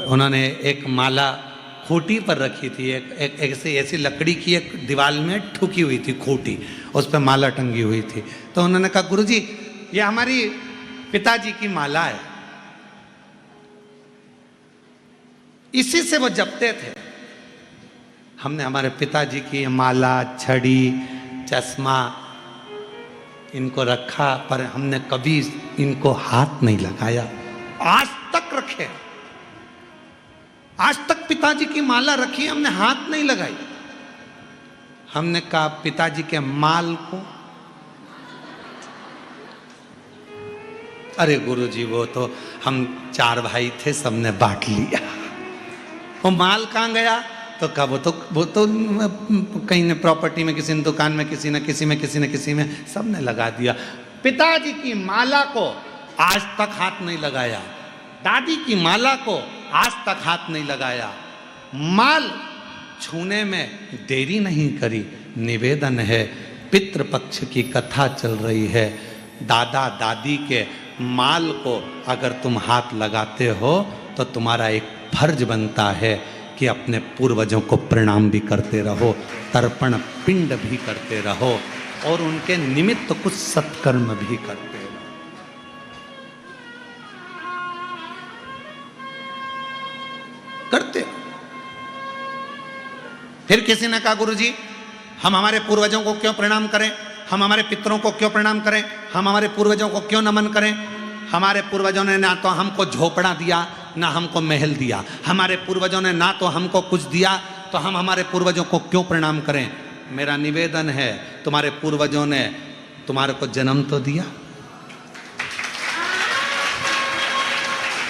उन्होंने एक माला खूंटी पर रखी थी, एक ऐसी लकड़ी की एक दीवार में ठुकी हुई थी खूंटी, उस पर माला टंगी हुई थी। तो उन्होंने कहा गुरुजी ये हमारी पिताजी की माला है, इसी से वो जपते थे। हमने हमारे पिताजी की माला, छड़ी, चश्मा इनको रखा, पर हमने कभी इनको हाथ नहीं लगाया, आज तक रखे, आज तक पिताजी की माला रखी, हमने हाथ नहीं लगाई। हमने कहा पिताजी के माल को, अरे गुरुजी वो तो हम 4 भाई थे, सबने बांट लिया। वो माल कहाँ गया? तो कहा वो तो कहीं ने प्रॉपर्टी में, किसी ने दुकान में, किसी ने किसी में सबने लगा दिया। पिताजी की माला को आज तक हाथ नहीं लगाया, दादी की माला को आज तक हाथ नहीं लगाया, माल छूने में देरी नहीं करी। निवेदन है, पितृपक्ष की कथा चल रही है, दादा दादी के माल को अगर तुम हाथ लगाते हो तो तुम्हारा एक फर्ज बनता है कि अपने पूर्वजों को प्रणाम भी करते रहो, तर्पण पिंड भी करते रहो, और उनके निमित्त कुछ सत्कर्म भी करते रहो। करते। फिर किसी ने कहा गुरुजी हम हमारे पूर्वजों को क्यों प्रणाम करें, हम हमारे पितरों को क्यों प्रणाम करें, हम हमारे पूर्वजों को क्यों नमन करें। हमारे पूर्वजों ने ना तो हमको झोपड़ा दिया ना हमको महल दिया, हमारे पूर्वजों ने ना तो हमको कुछ दिया, तो हम हमारे पूर्वजों को क्यों प्रणाम करें। मेरा निवेदन है, तुम्हारे पूर्वजों ने तुम्हारे को जन्म तो दिया,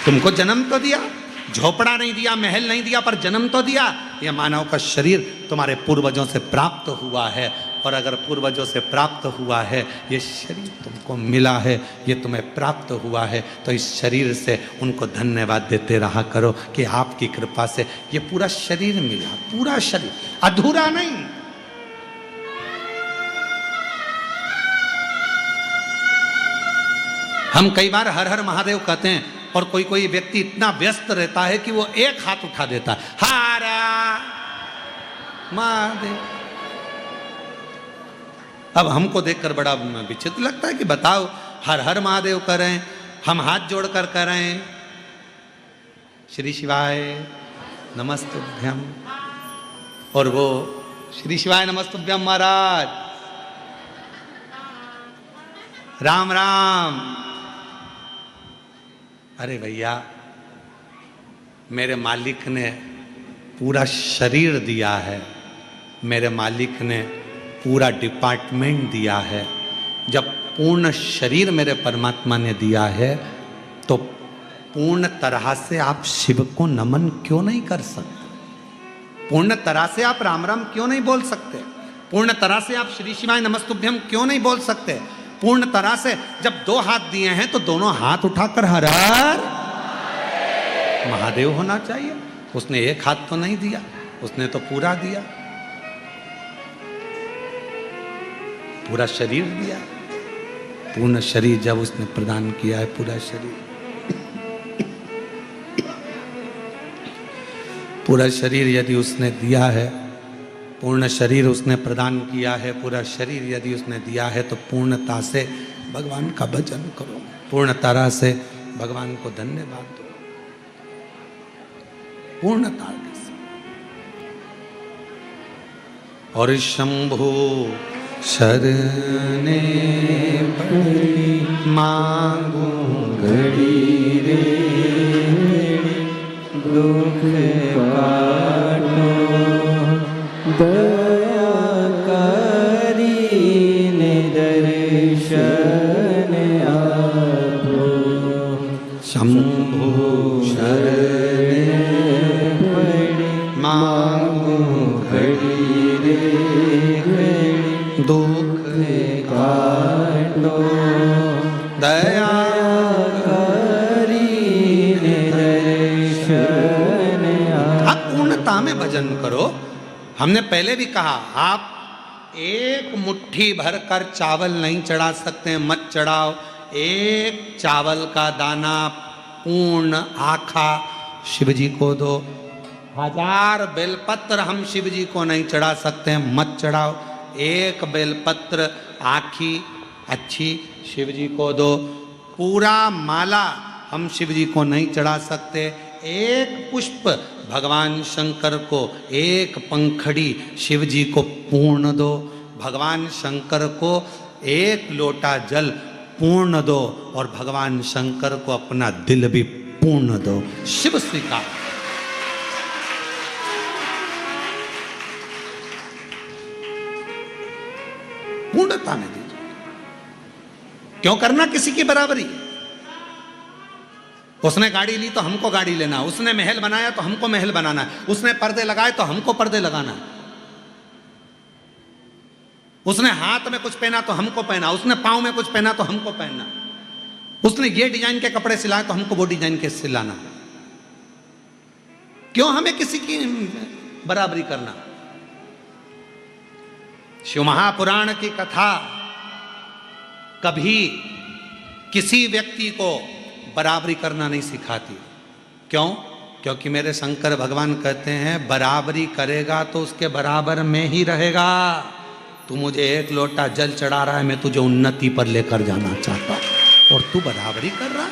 तुमको जन्म तो दिया, झोपड़ा नहीं दिया, महल नहीं दिया, पर जन्म तो दिया। यह मानव का शरीर तुम्हारे पूर्वजों से प्राप्त हुआ है, और अगर पूर्वजों से प्राप्त हुआ है, ये शरीर तुमको मिला है, ये तुम्हें प्राप्त हुआ है, तो इस शरीर से उनको धन्यवाद देते रहा करो कि आपकी कृपा से ये पूरा शरीर मिला, पूरा शरीर, अधूरा नहीं। हम कई बार हर हर महादेव कहते हैं, और कोई कोई व्यक्ति इतना व्यस्त रहता है कि वो एक हाथ उठा देता है, हर महादेव। अब हमको देखकर बड़ा विचित्र लगता है कि बताओ, हर हर महादेव कर रहे हैं, हम हाथ जोड़कर कर रहे हैं, श्री शिवाय नमस्तुभ्यम, और वो श्री शिवाय नमस्तुभ्यम महाराज, राम राम। अरे भैया, मेरे मालिक ने पूरा शरीर दिया है, मेरे मालिक ने पूरा डिपार्टमेंट दिया है। जब पूर्ण शरीर मेरे परमात्मा ने दिया है, तो पूर्ण तरह से आप शिव को नमन क्यों नहीं कर सकते? पूर्ण तरह से आप राम राम क्यों नहीं बोल सकते? पूर्ण तरह से आप श्री शिवाय नमस्तुभ्यम क्यों नहीं बोल सकते? पूर्ण तरह से जब दो हाथ दिए हैं तो दोनों हाथ उठाकर हर हर महादेव होना चाहिए। उसने एक हाथ तो नहीं दिया, उसने तो पूरा दिया, पूरा शरीर दिया। पूर्ण शरीर जब उसने प्रदान किया है, पूरा शरीर, पूरा शरीर यदि उसने दिया है, पूर्ण शरीर उसने प्रदान किया है, पूरा शरीर यदि उसने दिया है, तो पूर्णता से भगवान का भजन करो, पूर्ण तरह से भगवान को धन्यवाद दो, पूर्णता से। और शंभु शरणे पड़ी मांगू घड़ी रे दुख काटो, दया करीने दर्शन आपो। शंभु शरणे पड़ी मांगू घड़ी रे घड़ी दुख काटो, दया करीने दर्शन आप पूर्णता में भजन करो। हमने पहले भी कहा, आप एक मुट्ठी भरकर चावल नहीं चढ़ा सकते, मत चढ़ाओ। एक चावल का दाना पूर्ण आखा शिव जी को दो। 1000 बेलपत्र हम शिव जी को नहीं चढ़ा सकते, मत चढ़ाओ। एक बेलपत्र आखी अच्छी शिव जी को दो। पूरा माला हम शिव जी को नहीं चढ़ा सकते। एक पुष्प भगवान शंकर को, एक पंखड़ी शिव जी को पूर्ण दो। भगवान शंकर को एक लोटा जल पूर्ण दो, और भगवान शंकर को अपना दिल भी पूर्ण दो। शिव स्वीकार। पूर्णता में दीजिए। क्यों करना किसी की बराबरी? उसने गाड़ी ली तो हमको गाड़ी लेना, उसने महल बनाया तो हमको महल बनाना है, उसने पर्दे लगाए तो हमको पर्दे लगाना है, उसने हाथ में कुछ पहना तो हमको पहना, उसने पांव में कुछ पहना तो हमको पहनना, उसने ये डिजाइन के कपड़े सिलाए तो हमको वो डिजाइन के सिलाना। क्यों हमें किसी की बराबरी करना? शिव महापुराण की कथा कभी किसी व्यक्ति को बराबरी करना नहीं सिखाती। क्यों? क्योंकि मेरे शंकर भगवान कहते हैं, बराबरी करेगा तो उसके बराबर में ही रहेगा। तू मुझे एक लोटा जल चढ़ा रहा है, मैं तुझे उन्नति पर लेकर जाना चाहता हूं, और तू बराबरी कर रहा है।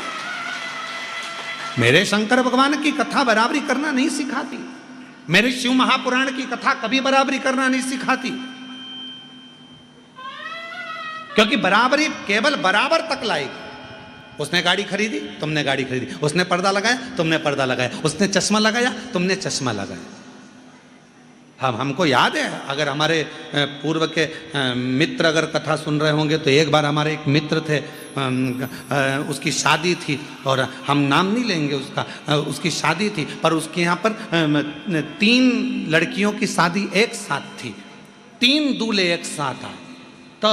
मेरे शंकर भगवान की कथा बराबरी करना नहीं सिखाती। मेरे शिव महापुराण की कथा कभी बराबरी करना नहीं सिखाती। क्योंकि बराबरी केवल बराबर तक लाएगी। उसने गाड़ी खरीदी, तुमने गाड़ी खरीदी। उसने पर्दा लगाया, तुमने पर्दा लगाया। उसने चश्मा लगाया, तुमने चश्मा लगाया। हमको याद है, अगर हमारे पूर्व के मित्र अगर कथा सुन रहे होंगे तो एक बार हमारे एक मित्र थे, उसकी शादी थी और हम नाम नहीं लेंगे उसका, उसकी शादी थी पर उसके यहाँ पर 3 लड़कियों की शादी एक साथ थी, 3 दूल्हे एक साथ आए। तो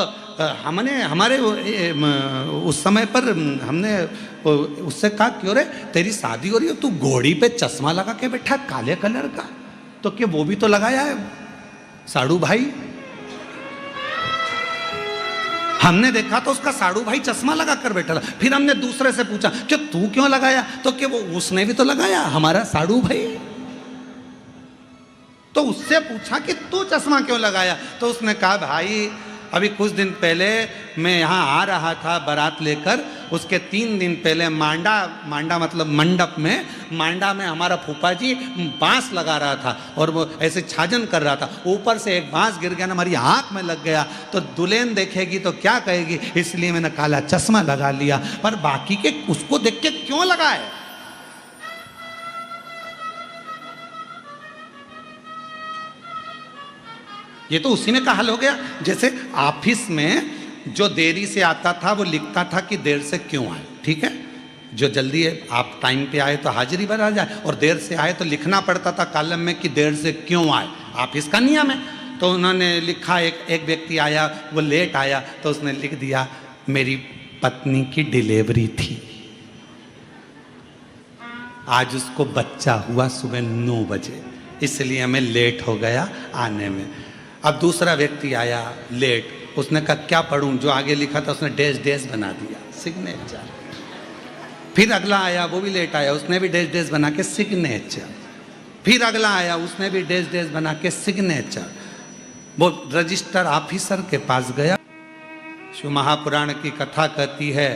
हमने हमारे उस समय पर हमने उससे कहा, क्यों रे तेरी शादी हो रही है, तू घोड़ी पे चश्मा लगा के बैठा काले कलर का, तो क्या वो भी तो लगाया है साड़ू भाई। हमने देखा तो उसका साड़ू भाई चश्मा लगा कर बैठा था। फिर हमने दूसरे से पूछा कि तू क्यों लगाया, तो क्या वो उसने भी तो लगाया हमारा साड़ू भाई। तो उससे पूछा कि तू चश्मा क्यों लगाया, तो उसने कहा भाई अभी कुछ दिन पहले मैं यहाँ आ रहा था बारात लेकर, उसके 3 दिन पहले मांडा मतलब मंडप में, मांडा में हमारा फूफा जी बांस लगा रहा था और वो ऐसे छाजन कर रहा था, ऊपर से एक बांस गिर गया ना, हमारी आंख में लग गया, तो दुल्हन देखेगी तो क्या कहेगी, इसलिए मैंने काला चश्मा लगा लिया। पर बाकी के उसको देख के क्यों लगाए? ये तो उसी में का हल हो गया। जैसे ऑफिस में जो देरी से आता था वो लिखता था कि देर से क्यों आए, ठीक है। जो जल्दी है आप टाइम पे आए तो हाजिरी भरा जाए, और देर से आए तो लिखना पड़ता था कॉलम में कि देर से क्यों आए, ऑफिस का नियम है। तो उन्होंने लिखा, एक व्यक्ति आया वो लेट आया, तो उसने लिख दिया मेरी पत्नी की डिलीवरी थी, आज उसको बच्चा हुआ सुबह 9 बजे, इसलिए मैं लेट हो गया आने में। अब दूसरा व्यक्ति आया लेट, उसने कहा क्या पढ़ूं, जो आगे लिखा था उसने डैश डैश बना दिया, सिग्नेचर। फिर अगला आया वो भी लेट आया, उसने भी डैश डैश बना के सिग्नेचर। फिर अगला आया उसने भी डैश डैश बना के सिग्नेचर। वो रजिस्टर ऑफिसर के पास गया। शिव महापुराण की कथा कहती है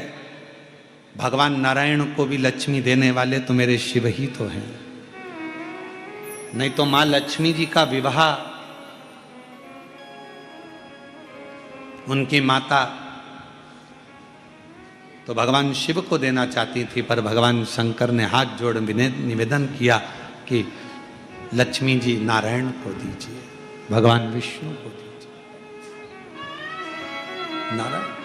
भगवान नारायण को भी लक्ष्मी देने वाले तो मेरे शिव ही तो हैं, नहीं तो मां लक्ष्मी जी का विवाह उनकी माता तो भगवान शिव को देना चाहती थी, पर भगवान शंकर ने हाथ जोड़ निवेदन किया कि लक्ष्मी जी नारायण को दीजिए, भगवान विष्णु को दीजिए। नारायण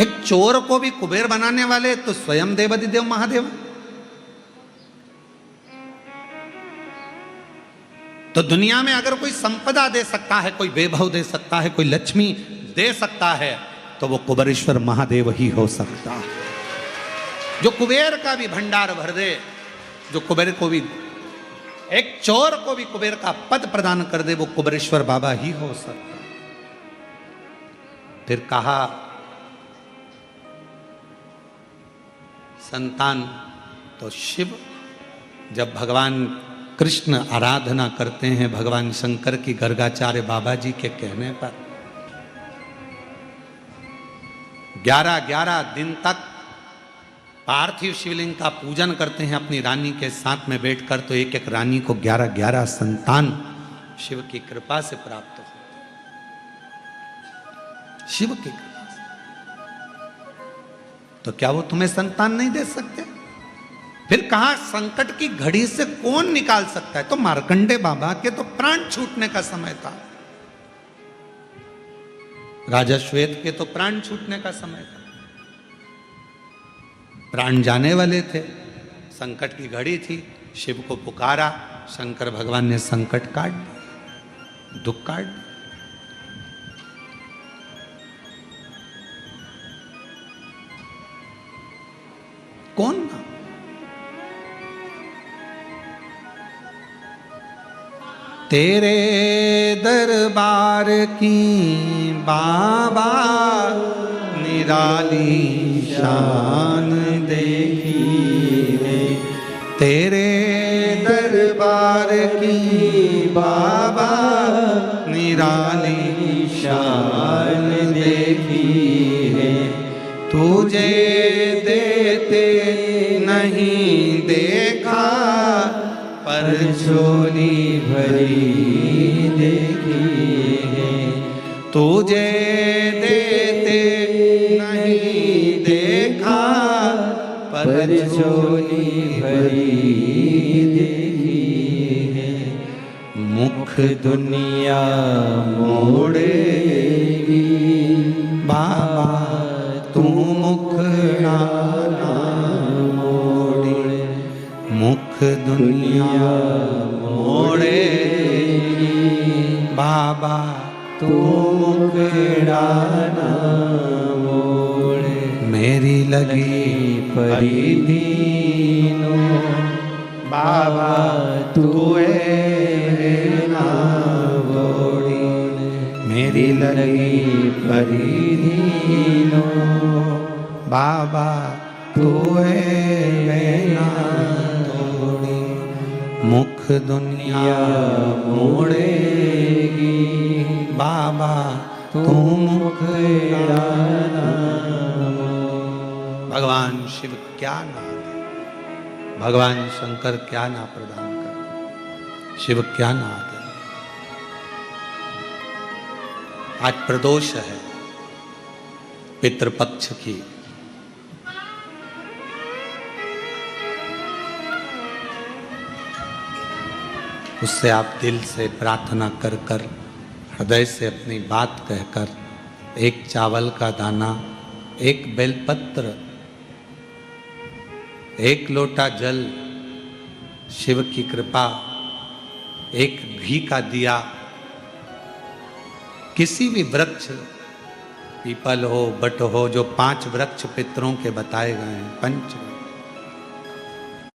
एक चोर को भी कुबेर बनाने वाले तो स्वयं देवाधिदेव महादेव। तो दुनिया में अगर कोई संपदा दे सकता है, कोई वैभव दे सकता है, कोई लक्ष्मी दे सकता है, तो वो कुबेरेश्वर महादेव ही हो सकता है। जो कुबेर का भी भंडार भर दे, जो कुबेर को भी, एक चोर को भी कुबेर का पद प्रदान कर दे, वो कुबेरेश्वर बाबा ही हो सकता है। फिर कहा संतान तो शिव। जब भगवान कृष्ण आराधना करते हैं भगवान शंकर की गर्गाचार्य बाबा जी के कहने पर, 11 दिन तक पार्थिव शिवलिंग का पूजन करते हैं अपनी रानी के साथ में बैठकर, तो एक रानी को 11 संतान शिव की कृपा से प्राप्त होते, शिव की कृपा से। तो क्या वो तुम्हें संतान नहीं दे सकते? फिर कहा संकट की घड़ी से कौन निकाल सकता है? तो मार्कंडे बाबा के तो प्राण छूटने का समय था, राजा श्वेत के तो प्राण छूटने का समय था, प्राण जाने वाले थे, संकट की घड़ी थी। शिव को पुकारा, शंकर भगवान ने संकट काट दिया, दुख काट दिया। कौन ना? तेरे दरबार की बाबा निराली शान देखी है, तेरे दरबार की बाबा निराली शान देखी है, तुझे देते नहीं देखा पर झोली भरी देखी है, तुझे देते नहीं देखा, पर झोली भरी देखी है। मुख दुनिया मोड़ेगी, बाबा तू मुखड़ा ना मोड़े, मुख दुनिया मोड़ेगी, बाबा तू मुखड़ा ना मोड़े। मेरी लगी परिधीनो, बाबा तू ना मोड़े, मेरी लगी परिधीनो, बाबा तू ना तोड़ी। मुख दुनिया मोड़ेगी, बाबा तू मुखड़ा ना मोड़े। भगवान शिव क्या ना दे, भगवान शंकर क्या ना प्रदान कर, शिव क्या ना दे। आज प्रदोष है पितृपक्ष की, उससे आप दिल से प्रार्थना कर कर, हृदय से अपनी बात कहकर, एक चावल का दाना, एक बेलपत्र, एक लोटा जल, शिव की कृपा, एक घी का दिया, किसी भी वृक्ष, पीपल हो, बट हो, जो 5 वृक्ष पितरों के बताए गए हैं, पंच